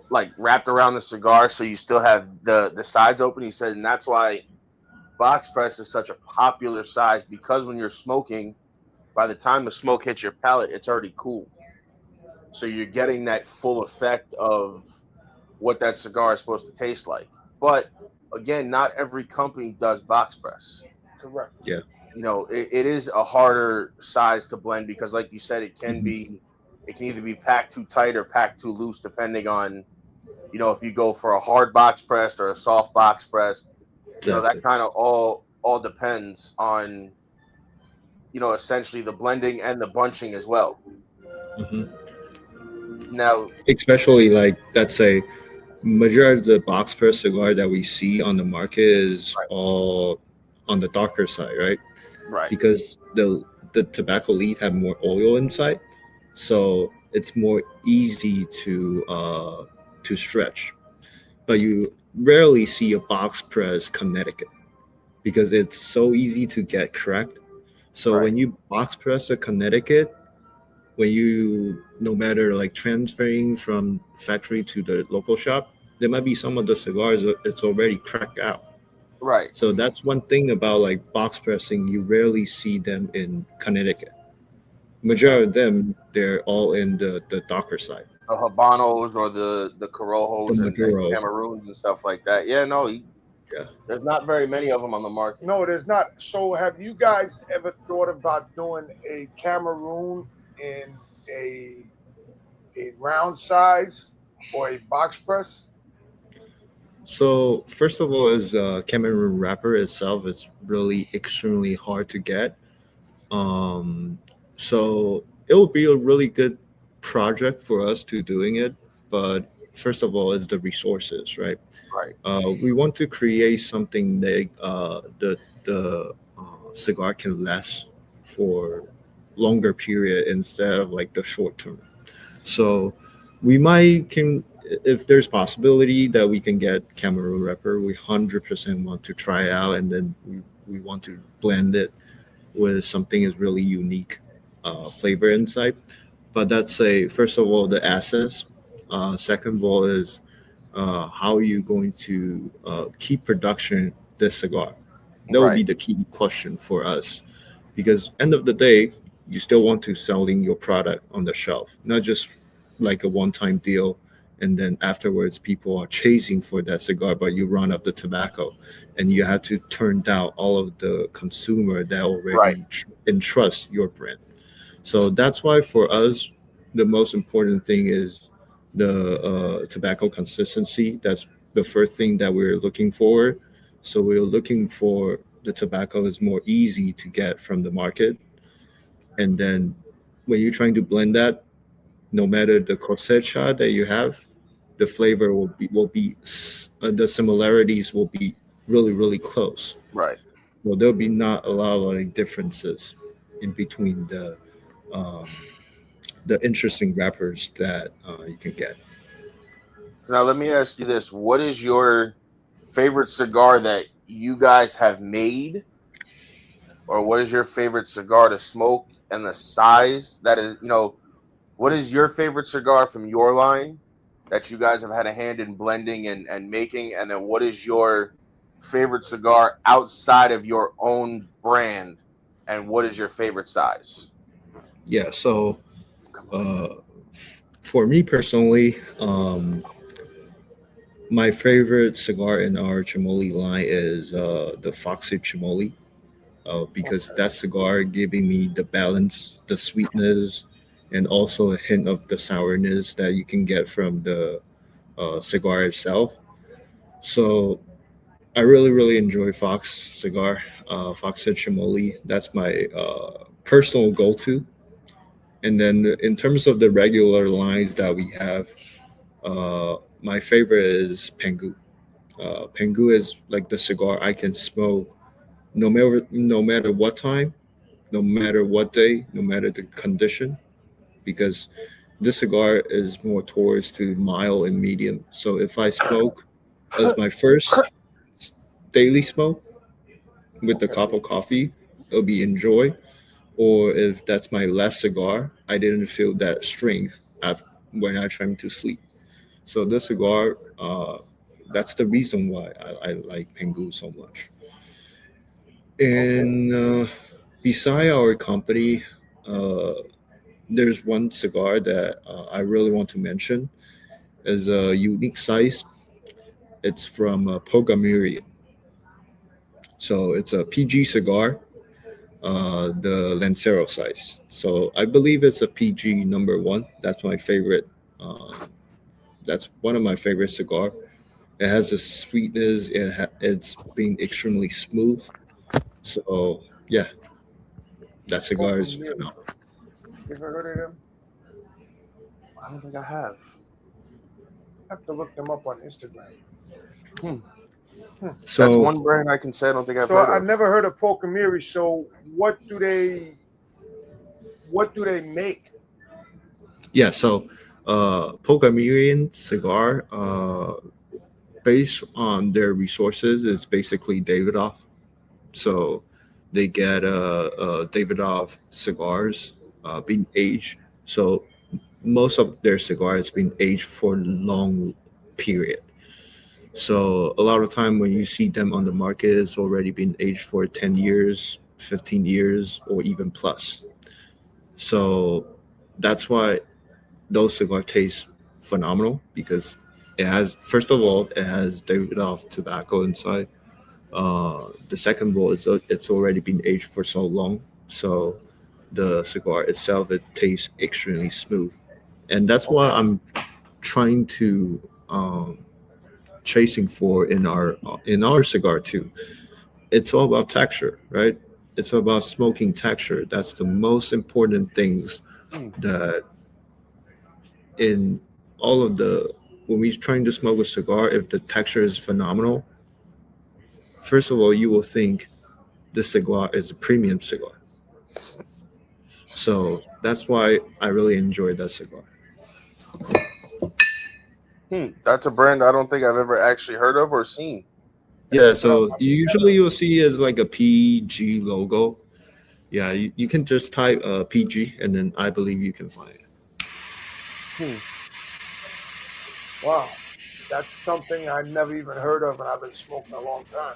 Speaker 7: like wrapped around the cigar, so you still have the sides open. He said, and that's why box press is such a popular size, because when you're smoking, by the time the smoke hits your palate, it's already cooled. So you're getting that full effect of what that cigar is supposed to taste like. But again, not every company does box press.
Speaker 5: Correct.
Speaker 8: Yeah.
Speaker 7: It is a harder size to blend, because like you said, it can either be packed too tight or packed too loose, depending on, if you go for a hard box press or a soft box press. That kind of all depends on, essentially the blending and the bunching as well. Now,
Speaker 8: especially like, let's say, majority of the box press cigar that we see on the market is all on the darker side, right?
Speaker 7: Right.
Speaker 8: Because the tobacco leaf have more oil inside, so it's more easy to stretch. But you rarely see a box press Connecticut, because it's so easy to get cracked. So when you box press a Connecticut, when you, no matter like transferring from factory to the local shop, there might be some of the cigars that it's already cracked out.
Speaker 7: Right.
Speaker 8: So that's one thing about like box pressing. You rarely see them in Connecticut. Majority of them, they're all in the darker side.
Speaker 7: The Habanos or the Corojos and Cameroons and stuff like that. Yeah, no, there's not very many of them on the market.
Speaker 5: No, there's not. So have you guys ever thought about doing a Cameroon in a round size or a box press?
Speaker 8: So first of all, is Cameroon wrapper itself is really extremely hard to get. So it will be a really good project for us to doing it, but first of all is the resources, right?
Speaker 7: Right.
Speaker 8: We want to create something that the cigar can last for longer period instead of like the short term. So we might can if there's possibility that we can get Cameroon wrapper, we 100% want to try it out, and then we want to blend it with something is really unique flavor inside. But that's first of all the assets. Second of all is how are you going to keep production this cigar? That would be
Speaker 7: Right.
Speaker 8: the key question for us, because end of the day, you still want to selling your product on the shelf, not just like a one-time deal, and then afterwards people are chasing for that cigar, but you run up the tobacco, and you have to turn down all of the consumer that
Speaker 7: Right.
Speaker 8: already entrust your brand. So that's why for us, the most important thing is the tobacco consistency. That's the first thing that we're looking for. So we're looking for the tobacco is more easy to get from the market. And then when you're trying to blend that, no matter the cosecha that you have, the flavor will be the similarities will be really really close.
Speaker 7: Right.
Speaker 8: So there'll be not a lot of like differences in between um, the interesting wrappers that you can get.
Speaker 7: Now let me ask you this: what is your favorite cigar that you guys have made, or what is your favorite cigar to smoke, and the size that is? What is your favorite cigar from your line that you guys have had a hand in blending and making? And then what is your favorite cigar outside of your own brand? And what is your favorite size?
Speaker 8: Yeah. So for me personally, my favorite cigar in our Chimolly line is the Foxy Chimolly, because that cigar giving me the balance, the sweetness, and also a hint of the sourness that you can get from the cigar itself. So I really, really enjoy Fox cigar, Fox Chimolly. That's my personal go-to. And then in terms of the regular lines that we have, my favorite is Pengu. Pengu is like the cigar I can smoke no matter what time, no matter what day, no matter the condition, because this cigar is more towards to mild and medium. So if I smoke as my first daily smoke with the cup of coffee, it'll be enjoy. Or if that's my last cigar, I didn't feel that strength when I trying to sleep. So this cigar, that's the reason why I like Pengu so much.
Speaker 5: Okay.
Speaker 8: And beside our company, uh, there's one cigar that I really want to mention as a unique size. It's from Pogamirian. So it's a PG cigar, the Lancero size. So I believe it's a PG number one. That's my favorite. That's one of my favorite cigar. It has a sweetness. It's being extremely smooth. So yeah, that cigar is
Speaker 5: Pokemon.
Speaker 8: phenomenal.
Speaker 5: You ever heard of them?
Speaker 7: I don't think I have.
Speaker 5: I have to look them up on Instagram.
Speaker 7: That's
Speaker 8: So
Speaker 7: one brand I can say I don't think I've
Speaker 5: So
Speaker 7: heard
Speaker 5: I've
Speaker 7: of.
Speaker 5: never heard of Pokemiri. So what do they make?
Speaker 8: yeah, so Pogamirian cigar, based on their resources, is basically Davidoff. So they get Davidoff cigars being aged. So most of their cigars been aged for a long period. So a lot of time when you see them on the market, it's already been aged for 10 years, 15 years, or even plus. So that's why those cigar taste phenomenal, because it has, first of all, it has Davidoff tobacco inside. The second of all, it's already been aged for so long, so the cigar itself it tastes extremely smooth, and that's what
Speaker 5: Okay.
Speaker 8: I'm trying to chasing for in our cigar too. It's all about texture, right? It's about smoking texture. That's the most important things
Speaker 7: Mm.
Speaker 8: that in all of the when we're trying to smoke a cigar, if the texture is phenomenal, first of all, you will think this cigar is a premium cigar. So that's why I really enjoyed that cigar.
Speaker 7: That's a brand I don't think I've ever actually heard of or seen.
Speaker 8: Yeah, so usually you'll see as like a PG logo. Yeah, you can just type PG and then I believe you can find it.
Speaker 5: Wow, that's something I never even heard of, and I've been smoking a long time.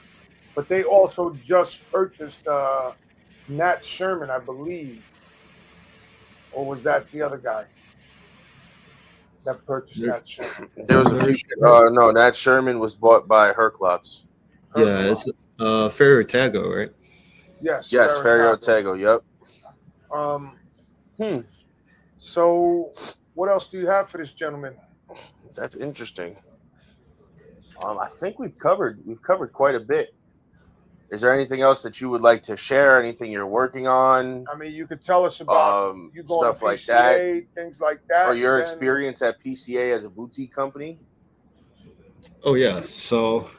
Speaker 5: But they also just purchased Nat Sherman, I believe, or was that the other guy that purchased Nat Sherman?
Speaker 7: There was a few. No, Nat Sherman was bought by Herklotz.
Speaker 8: Yeah, it's Ferratago, right?
Speaker 5: Yes,
Speaker 7: Yes, Ferratago. Yep.
Speaker 5: So, what else do you have for this gentleman?
Speaker 7: That's interesting. I think we've covered quite a bit. Is there anything else that you would like to share? Anything you're working on?
Speaker 5: I mean, you could tell us about you going
Speaker 7: stuff
Speaker 5: to PCA,
Speaker 7: like that,
Speaker 5: things like that,
Speaker 7: or your experience at PCA as a boutique company.
Speaker 8: Oh yeah, so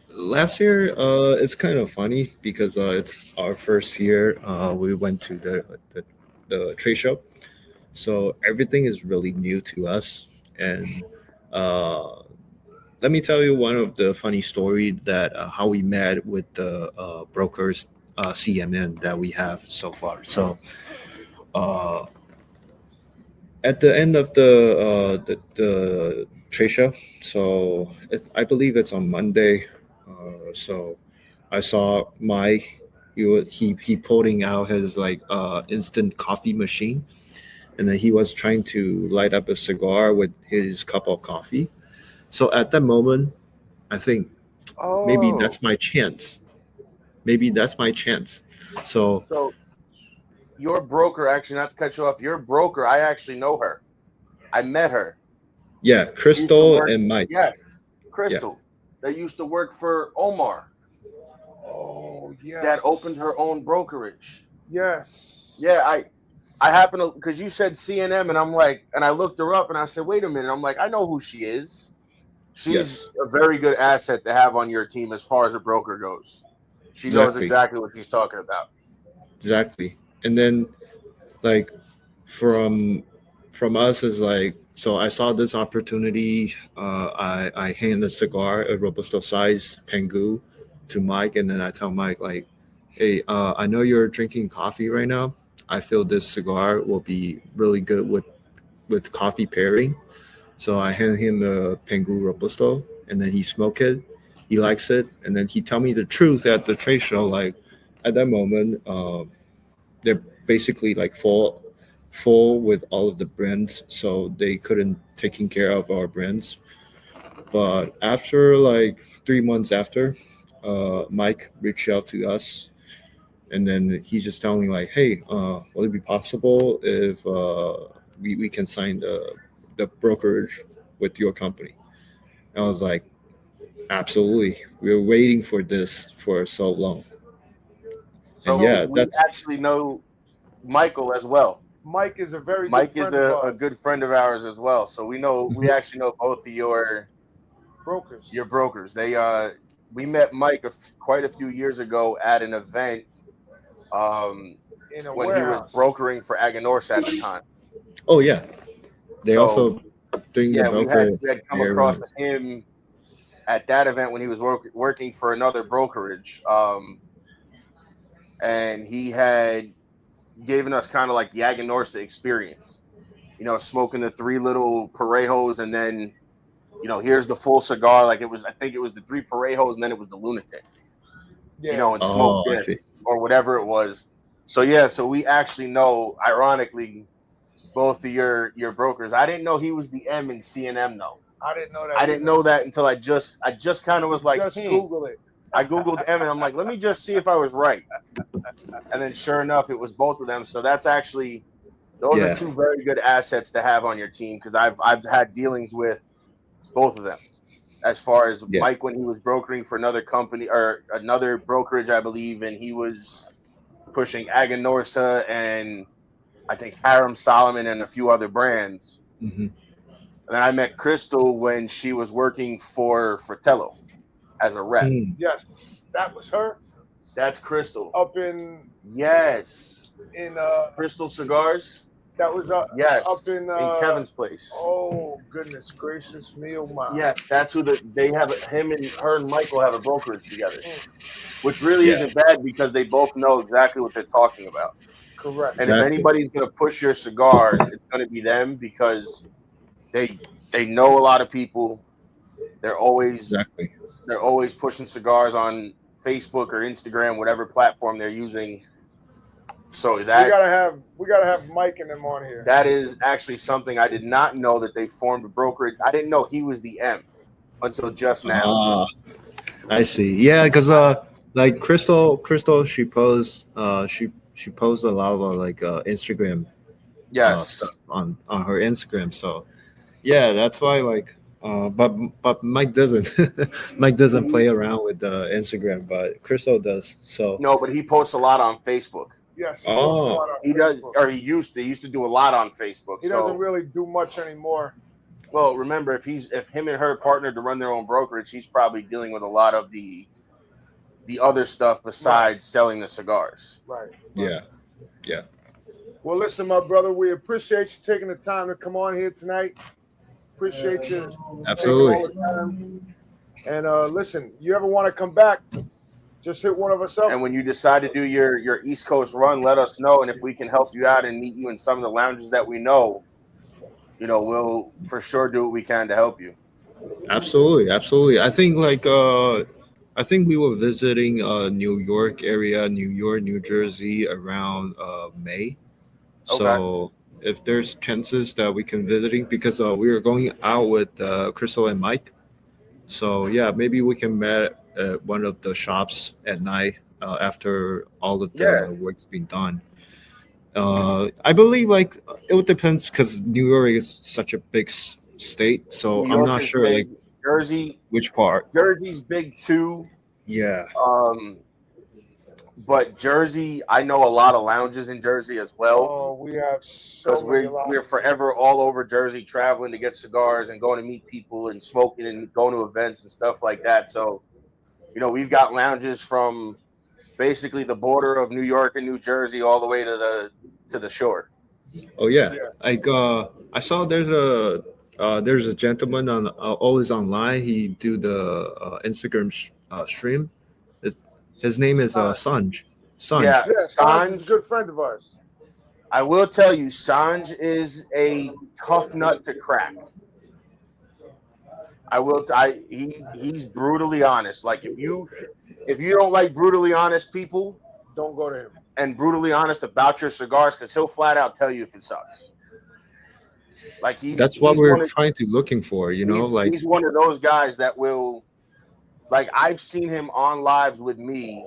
Speaker 8: last year it's kind of funny because it's our first year. We went to the trade show, so everything is really new to us. And let me tell you one of the funny story that how we met with the brokers CMN that we have so far. So at the end of the trade show, so I believe it's on Monday. So I saw Mike. He pulling out his like instant coffee machine, and then he was trying to light up a cigar with his cup of coffee. So at that moment, I think maybe that's my chance. So
Speaker 7: Your broker, actually, not to cut you off, your broker, I actually know her. I met her.
Speaker 8: Yeah, Crystal and Mike.
Speaker 7: Yes, Crystal. Yeah. That used to work for Omar.
Speaker 5: Oh, yeah.
Speaker 7: That opened her own brokerage.
Speaker 5: Yes.
Speaker 7: Yeah, I happen to, because you said CNM, and I'm like, and I looked her up, and I said, wait a minute. I'm like, I know who she is. She's a very good asset to have on your team as far as a broker goes. She knows exactly what she's talking about.
Speaker 8: Exactly. And then, like, from us is like, so I saw this opportunity. I hand a cigar, a Robusto size Pengu, to Mike, and then I tell Mike like, hey, I know you're drinking coffee right now. I feel this cigar will be really good with coffee pairing. So I hand him the Pengu Robusto, and then he smoke it. He likes it, and then he tell me the truth at the trade show. Like at that moment, they're basically like full with all of the brands, so they couldn't taking care of our brands. But after like 3 months after, Mike reached out to us, and then he just telling me like, hey, will it be possible if we can sign the brokerage with your company? And I was like, absolutely. We were waiting for this for so long.
Speaker 7: So yeah, we actually know Michael as well.
Speaker 5: Mike is a very
Speaker 7: Mike
Speaker 5: good
Speaker 7: is
Speaker 5: friend
Speaker 7: a good friend of ours as well. So we know we actually know both of your
Speaker 5: brokers.
Speaker 7: Your brokers. They we met Mike quite a few years ago at an event when he was brokering for Aganorsa at the time.
Speaker 8: Oh yeah, they also doing the broker.
Speaker 7: We had come across him at that event when he was working for another brokerage, and he had given us kind of like the Aganorsa experience. You know, smoking the 3 little Parejos, and then here's the full cigar. Like I think it was the 3 Parejos, and then it was the Lunatic. Yeah. And smoked this or whatever it was. So we actually know, ironically, both of your brokers. I didn't know he was the M in CNM though.
Speaker 5: I didn't know that.
Speaker 7: I didn't know that until I just kind of was like,
Speaker 5: Google it.
Speaker 7: I Googled M, and I'm like, let me just see if I was right. And then sure enough, it was both of them. So that's actually, those are 2 very good assets to have on your team, because I've had dealings with both of them. As far as Mike, when he was brokering for another company or another brokerage, I believe, and he was pushing Aganorsa and I think Haram Solomon and a few other brands.
Speaker 8: Mm-hmm.
Speaker 7: And then I met Crystal when she was working for Fratello as a rep.
Speaker 5: Yes, that was her.
Speaker 7: That's Crystal.
Speaker 5: Up in
Speaker 7: in Crystal Cigars.
Speaker 5: That was up in
Speaker 7: Kevin's place.
Speaker 5: Oh goodness gracious me, oh my!
Speaker 7: Yeah, that's who they have. Her and Michael have a brokerage together, which really isn't bad because they both know exactly what they're talking about.
Speaker 5: Correct.
Speaker 7: And if anybody's going to push your cigars, it's going to be them because they know a lot of people. They're always pushing cigars on Facebook or Instagram, whatever platform they're using. So that
Speaker 5: we gotta have Mike and them on here.
Speaker 7: That is actually something I did not know, that they formed a brokerage. I didn't know he was the M until just now.
Speaker 8: I see. Yeah, because like Crystal, she posts she posts a lot of Instagram stuff on her Instagram. So yeah, that's why but Mike doesn't Mike doesn't play around with Instagram, but Crystal does. So
Speaker 7: no, but he posts a lot on Facebook.
Speaker 5: Yes.
Speaker 7: He does, or he used to do a lot on Facebook.
Speaker 5: He doesn't really do much anymore.
Speaker 7: Well, remember, if him and her partnered to run their own brokerage, he's probably dealing with a lot of the other stuff besides selling the cigars.
Speaker 5: Right.
Speaker 8: Yeah.
Speaker 5: Well, listen, my brother, we appreciate you taking the time to come on here tonight. Appreciate you.
Speaker 8: Absolutely.
Speaker 5: And listen, you ever want to come back, just hit one of us up.
Speaker 7: And when you decide to do your East Coast run, let us know. And if we can help you out and meet you in some of the lounges that we know, we'll for sure do what we can to help you.
Speaker 8: Absolutely. I think we were visiting New York area, New York, New Jersey around May. Okay. So if there's chances that we can visiting, because we were going out with Crystal and Mike. So yeah, maybe we can meet at one of the shops at night after all of the work's been done. I believe it would depend because New York is such a big state, so I'm not sure
Speaker 7: big. Jersey,
Speaker 8: which part.
Speaker 7: Jersey's big too.
Speaker 8: Yeah.
Speaker 7: But Jersey, I know a lot of lounges in Jersey as well.
Speaker 5: Oh, we have so many
Speaker 7: we're forever all over Jersey, traveling to get cigars and going to meet people and smoking and going to events and stuff like that. So, we've got lounges from basically the border of New York and New Jersey all the way to the shore.
Speaker 8: Oh yeah. I saw there's a gentleman on always online. He do the Instagram stream. His name is Sanj.
Speaker 7: Yeah,
Speaker 5: Sanj is a good friend of ours.
Speaker 7: I will tell you, Sanj is a tough nut to crack. He's brutally honest. Like if you don't like brutally honest people,
Speaker 5: don't go to him.
Speaker 7: And brutally honest about your cigars, because he'll flat out tell you if it sucks.
Speaker 8: That's what we're trying to looking for,
Speaker 7: he's one of those guys that will, I've seen him on lives with me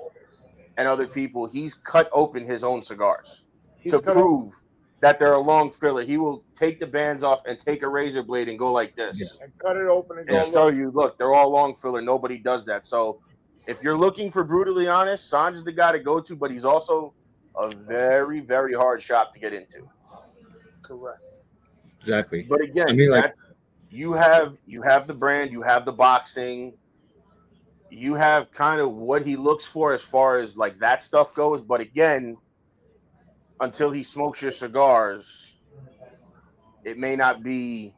Speaker 7: and other people. He's cut open his own cigars to prove that they're a long filler. He will take the bands off and take a razor blade and go like this.
Speaker 5: And cut it open and
Speaker 7: show you, look, they're all long filler. Nobody does that. So if you're looking for brutally honest, Sanj is the guy to go to, but he's also a very, very hard shop to get into.
Speaker 5: Correct.
Speaker 8: Exactly.
Speaker 7: But again, you have the brand, you have the boxing, you have kind of what he looks for as far as that stuff goes. But again, until he smokes your cigars, it may not be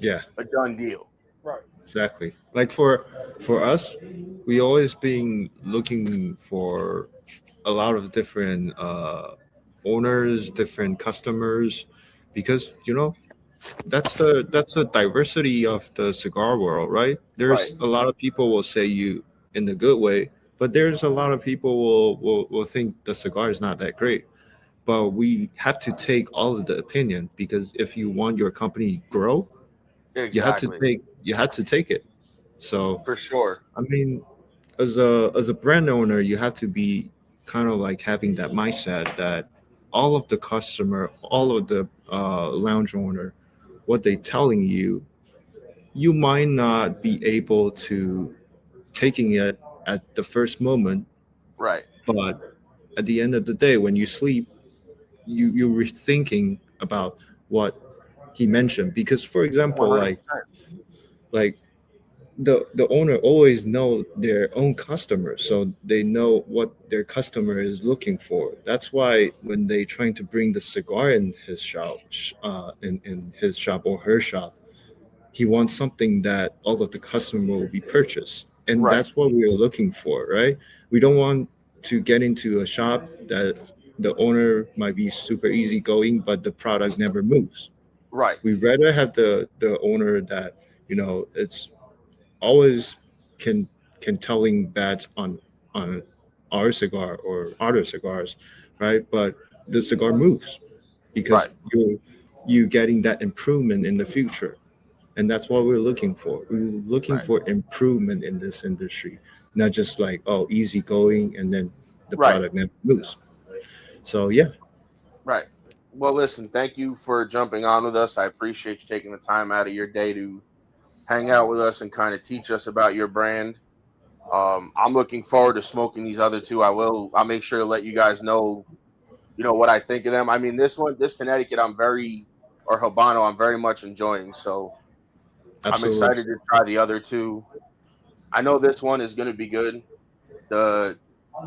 Speaker 7: a done deal.
Speaker 5: Right.
Speaker 8: Exactly. For us, we always been looking for a lot of different owners, different customers, because that's the diversity of the cigar world, right? There's a lot of people will say you in the good way, but there's a lot of people will think the cigar is not that great. But we have to take all of the opinion, because if you want your company grow, you have to take it. So
Speaker 7: for sure.
Speaker 8: I mean, as a brand owner, you have to be kind of having that mindset that all of the customer, all of the lounge owner, what they telling you, you might not be able to taking it at the first moment.
Speaker 7: Right.
Speaker 8: But at the end of the day, when you sleep, you were thinking about what he mentioned. Because, for example,
Speaker 7: 100%.
Speaker 8: the owner always know their own customer, so they know what their customer is looking for. That's why when they trying to bring the cigar in his shop, in his shop or her shop, he wants something that all of the customer will be purchased, and
Speaker 7: Right,
Speaker 8: that's what we are looking for, right? We don't want to get into a shop that the owner might be super easygoing, but the product never moves.
Speaker 7: right,
Speaker 8: We rather have the owner that it's always can telling bats on our cigar or other cigars, right? But the cigar moves because
Speaker 7: right,
Speaker 8: you getting that improvement in the future, and that's what we're looking for. We're looking
Speaker 7: right,
Speaker 8: for improvement in this industry, not just like easy going and then the
Speaker 7: right,
Speaker 8: product never moves. So yeah,
Speaker 7: right. Well, listen, thank you for jumping on with us. I appreciate you taking the time out of your day to hang out with us and kind of teach us about your brand. I'm looking forward to smoking these other two. I'll make sure to let you guys know, what I think of them. I mean, this Connecticut, or Habano, I'm very much enjoying. So I'm
Speaker 8: absolutely.
Speaker 7: excited to try the other two. I know this one is going to be good. The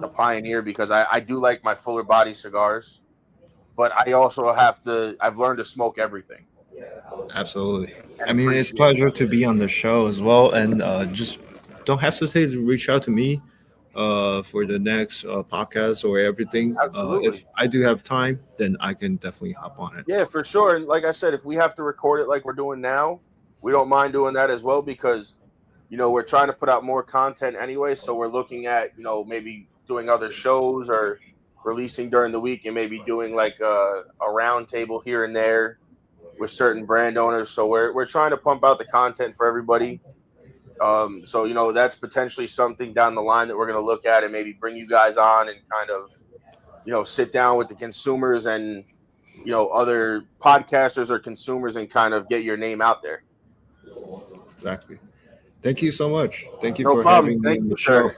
Speaker 7: the Pioneer, because I do like my fuller body cigars, but I've learned to smoke everything
Speaker 8: Absolutely. I
Speaker 7: and
Speaker 8: mean, it's
Speaker 7: appreciate
Speaker 8: pleasure to be on the show as well, and just don't hesitate to reach out to me for the next podcast or everything.
Speaker 7: absolutely.
Speaker 8: If I do have time, then I can definitely hop on it.
Speaker 7: Yeah, for sure. And like I said, if we have to record it like we're doing now, we don't mind doing that as well because we're trying to put out more content anyway. So we're looking at, maybe doing other shows or releasing during the week and maybe doing like a round table here and there with certain brand owners. So we're trying to pump out the content for everybody. So that's potentially something down the line that we're going to look at and maybe bring you guys on and kind of sit down with the consumers and other podcasters or consumers and kind of get your name out there.
Speaker 8: Exactly. Thank you so much. Thank you
Speaker 7: No
Speaker 8: for
Speaker 7: problem.
Speaker 8: having me
Speaker 7: Thank
Speaker 8: on
Speaker 7: you,
Speaker 8: the show.
Speaker 7: sir.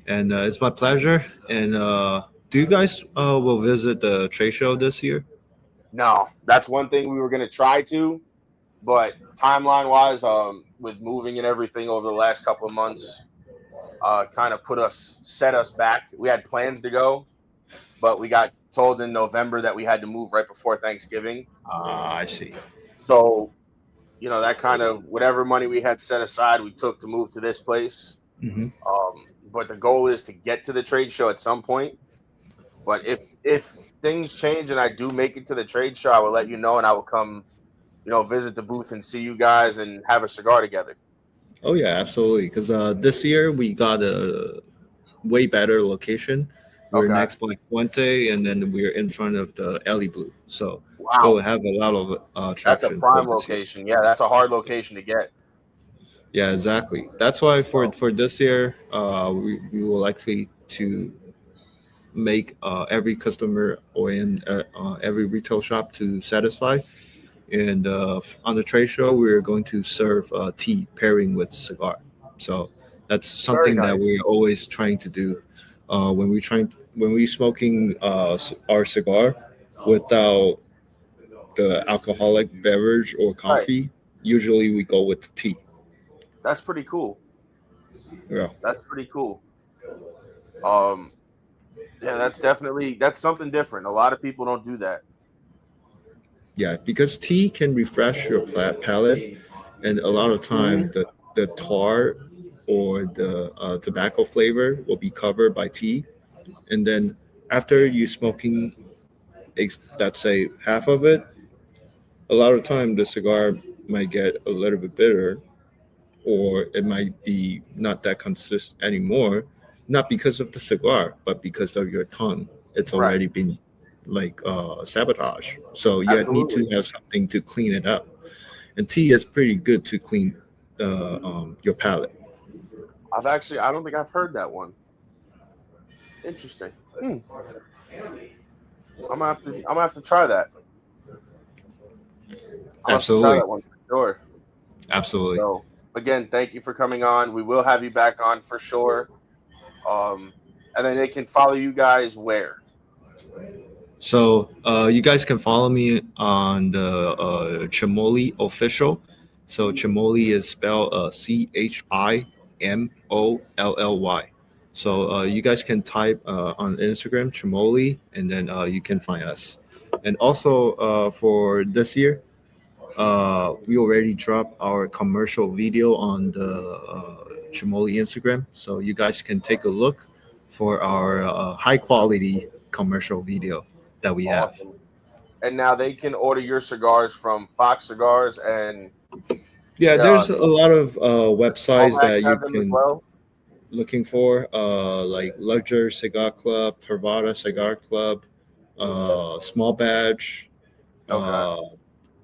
Speaker 8: And it's my pleasure. And do you guys will visit the trade show this year?
Speaker 7: No, that's one thing we were going to try to, but timeline wise, with moving and everything over the last couple of months, kind of set us back. We had plans to go, but we got told in November that we had to move right before Thanksgiving.
Speaker 8: Ah, I see.
Speaker 7: So, that kind of whatever money we had set aside, we took to move to this place.
Speaker 8: Hmm.
Speaker 7: But the goal is to get to the trade show at some point. But if things change and I do make it to the trade show, I will let you know and I will come, visit the booth and see you guys and have a cigar together.
Speaker 8: Oh yeah, absolutely. Because this year we got a way better location. We're
Speaker 7: Okay.
Speaker 8: next by Fuente, and then we're in front of the Alley Blue. So we'll
Speaker 7: Wow.
Speaker 8: have a lot of
Speaker 7: That's a
Speaker 8: traction for
Speaker 7: prime
Speaker 8: this year.
Speaker 7: location. Yeah, that's a hard location to get.
Speaker 8: Yeah, exactly. That's why
Speaker 7: So,
Speaker 8: for this year, we will likely to make every customer or in every retail shop to satisfy. And on the trade show, we're going to serve tea pairing with cigar. So that's
Speaker 7: very
Speaker 8: something that
Speaker 7: nice.
Speaker 8: we're always trying to do when we smoking our cigar without the alcoholic beverage or
Speaker 7: Right.
Speaker 8: coffee. Usually we go with tea.
Speaker 7: That's pretty cool.
Speaker 8: Yeah.
Speaker 7: That's pretty cool. Um, yeah, that's something different. A lot of people don't do that.
Speaker 8: Yeah, because tea can refresh your palate, and a lot of time the tar or the tobacco flavor will be covered by tea, and then after you smoking, let's say half of it, a lot of time the cigar might get a little bit bitter, or it might be not that consistent anymore, not because of the cigar, but because of your tongue. It's
Speaker 7: Right.
Speaker 8: already been like sabotage. So you need to
Speaker 7: Absolutely.
Speaker 8: have something to clean it up. And tea is pretty good to clean your palate.
Speaker 7: I don't think I've heard that one. Interesting. I'm gonna have to try that. I'm gonna have to try
Speaker 8: Absolutely.
Speaker 7: that one for sure.
Speaker 8: Absolutely.
Speaker 7: So again, thank you for coming on. We will have you back on for sure. And then they can follow you guys where?
Speaker 8: So you guys can follow me on the Chimolly official So Chimolly is spelled Chimolly. So you guys can type on Instagram Chimolly, and then you can find us. And also for this year, we already dropped our commercial video on the Chimolly Instagram, so you guys can take a look for our high quality commercial video that we have.
Speaker 7: Awesome. And now they can order your cigars from Fox Cigars and
Speaker 8: Yeah, there's a lot of websites that you
Speaker 7: have them as
Speaker 8: can
Speaker 7: well.
Speaker 8: looking for, like Luxury Cigar Club, Privada Cigar Club, Small Badge,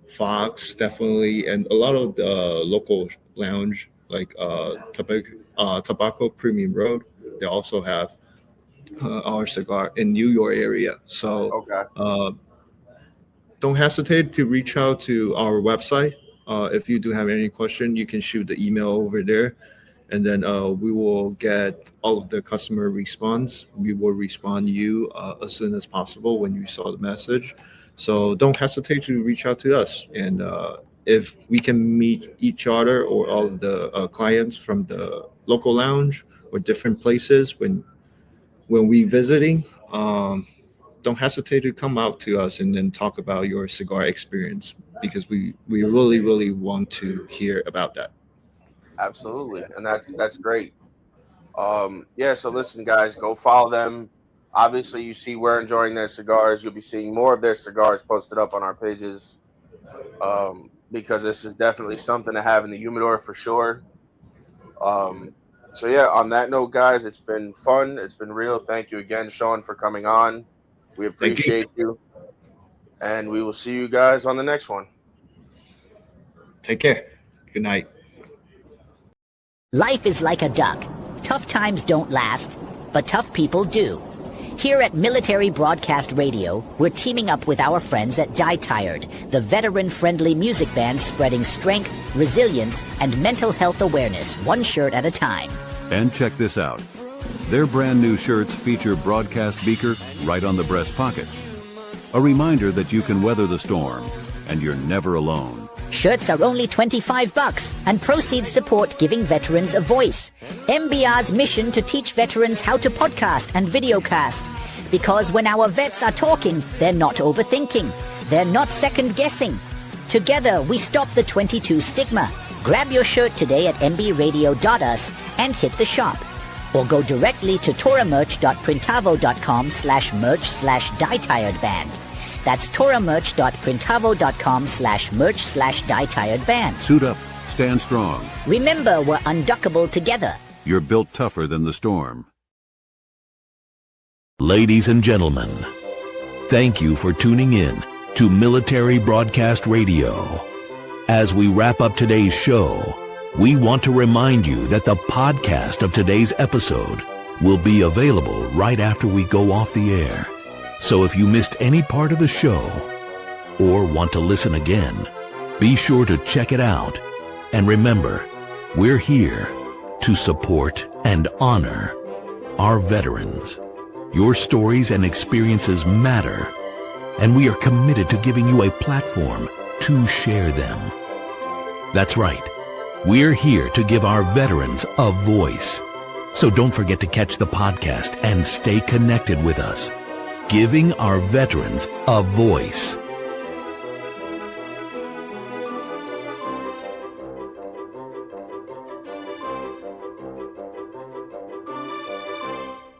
Speaker 8: Fox, definitely, and a lot of the local lounge like Tobacco Premium Road. They also have our cigar in New York area. So don't hesitate to reach out to our website. If you do have any question, you can shoot the email over there, and then we will get all of the customer response. We will respond to you as soon as possible when you saw the message. So don't hesitate to reach out to us. And if we can meet each other or all of the clients from the local lounge or different places when we visiting, don't hesitate to come out to us and then talk about your cigar experience, because we really, really want to hear about that.
Speaker 7: Absolutely. And that's great. Yeah, so listen, guys, go follow them. Obviously, you see we're enjoying their cigars. You'll be seeing more of their cigars posted up on our pages, because this is definitely something to have in the humidor for sure. So yeah, on that note, guys, it's been fun. It's been real. Thank you again, Sean, for coming on. We appreciate you. And we will see you guys on the next one.
Speaker 8: Take care. Good night.
Speaker 2: Life is like a duck. Tough times don't last, but tough people do. Here at Military Broadcast Radio, we're teaming up with our friends at Die Tired, the veteran-friendly music band spreading strength, resilience, and mental health awareness one shirt at a time.
Speaker 10: And check this out. Their brand new shirts feature broadcast beaker right on the breast pocket. A reminder that you can weather the storm, and you're never alone.
Speaker 2: Shirts are only $25, and proceeds support giving veterans a voice. MBR's mission to teach veterans how to podcast and videocast. Because when our vets are talking, they're not overthinking. They're not second-guessing. Together, we stop the 22 stigma. Grab your shirt today at mbradio.us and hit the shop. Or go directly to toramerch.printavo.com/merch/dietiredband. That's toramerch.printavo.com/merch/dietiredband.
Speaker 10: Suit up, stand strong.
Speaker 2: Remember, we're unduckable together.
Speaker 10: You're built tougher than the storm.
Speaker 1: Ladies and gentlemen, thank you for tuning in to Military Broadcast Radio. As we wrap up today's show, we want to remind you that the podcast of today's episode will be available right after we go off the air. So if you missed any part of the show or want to listen again, be sure to check it out. And remember, we're here to support and honor our veterans. Your stories and experiences matter, and we are committed to giving you a platform to share them. That's right. We're here to give our veterans a voice. So don't forget to catch the podcast and stay connected with us. Giving our veterans a voice.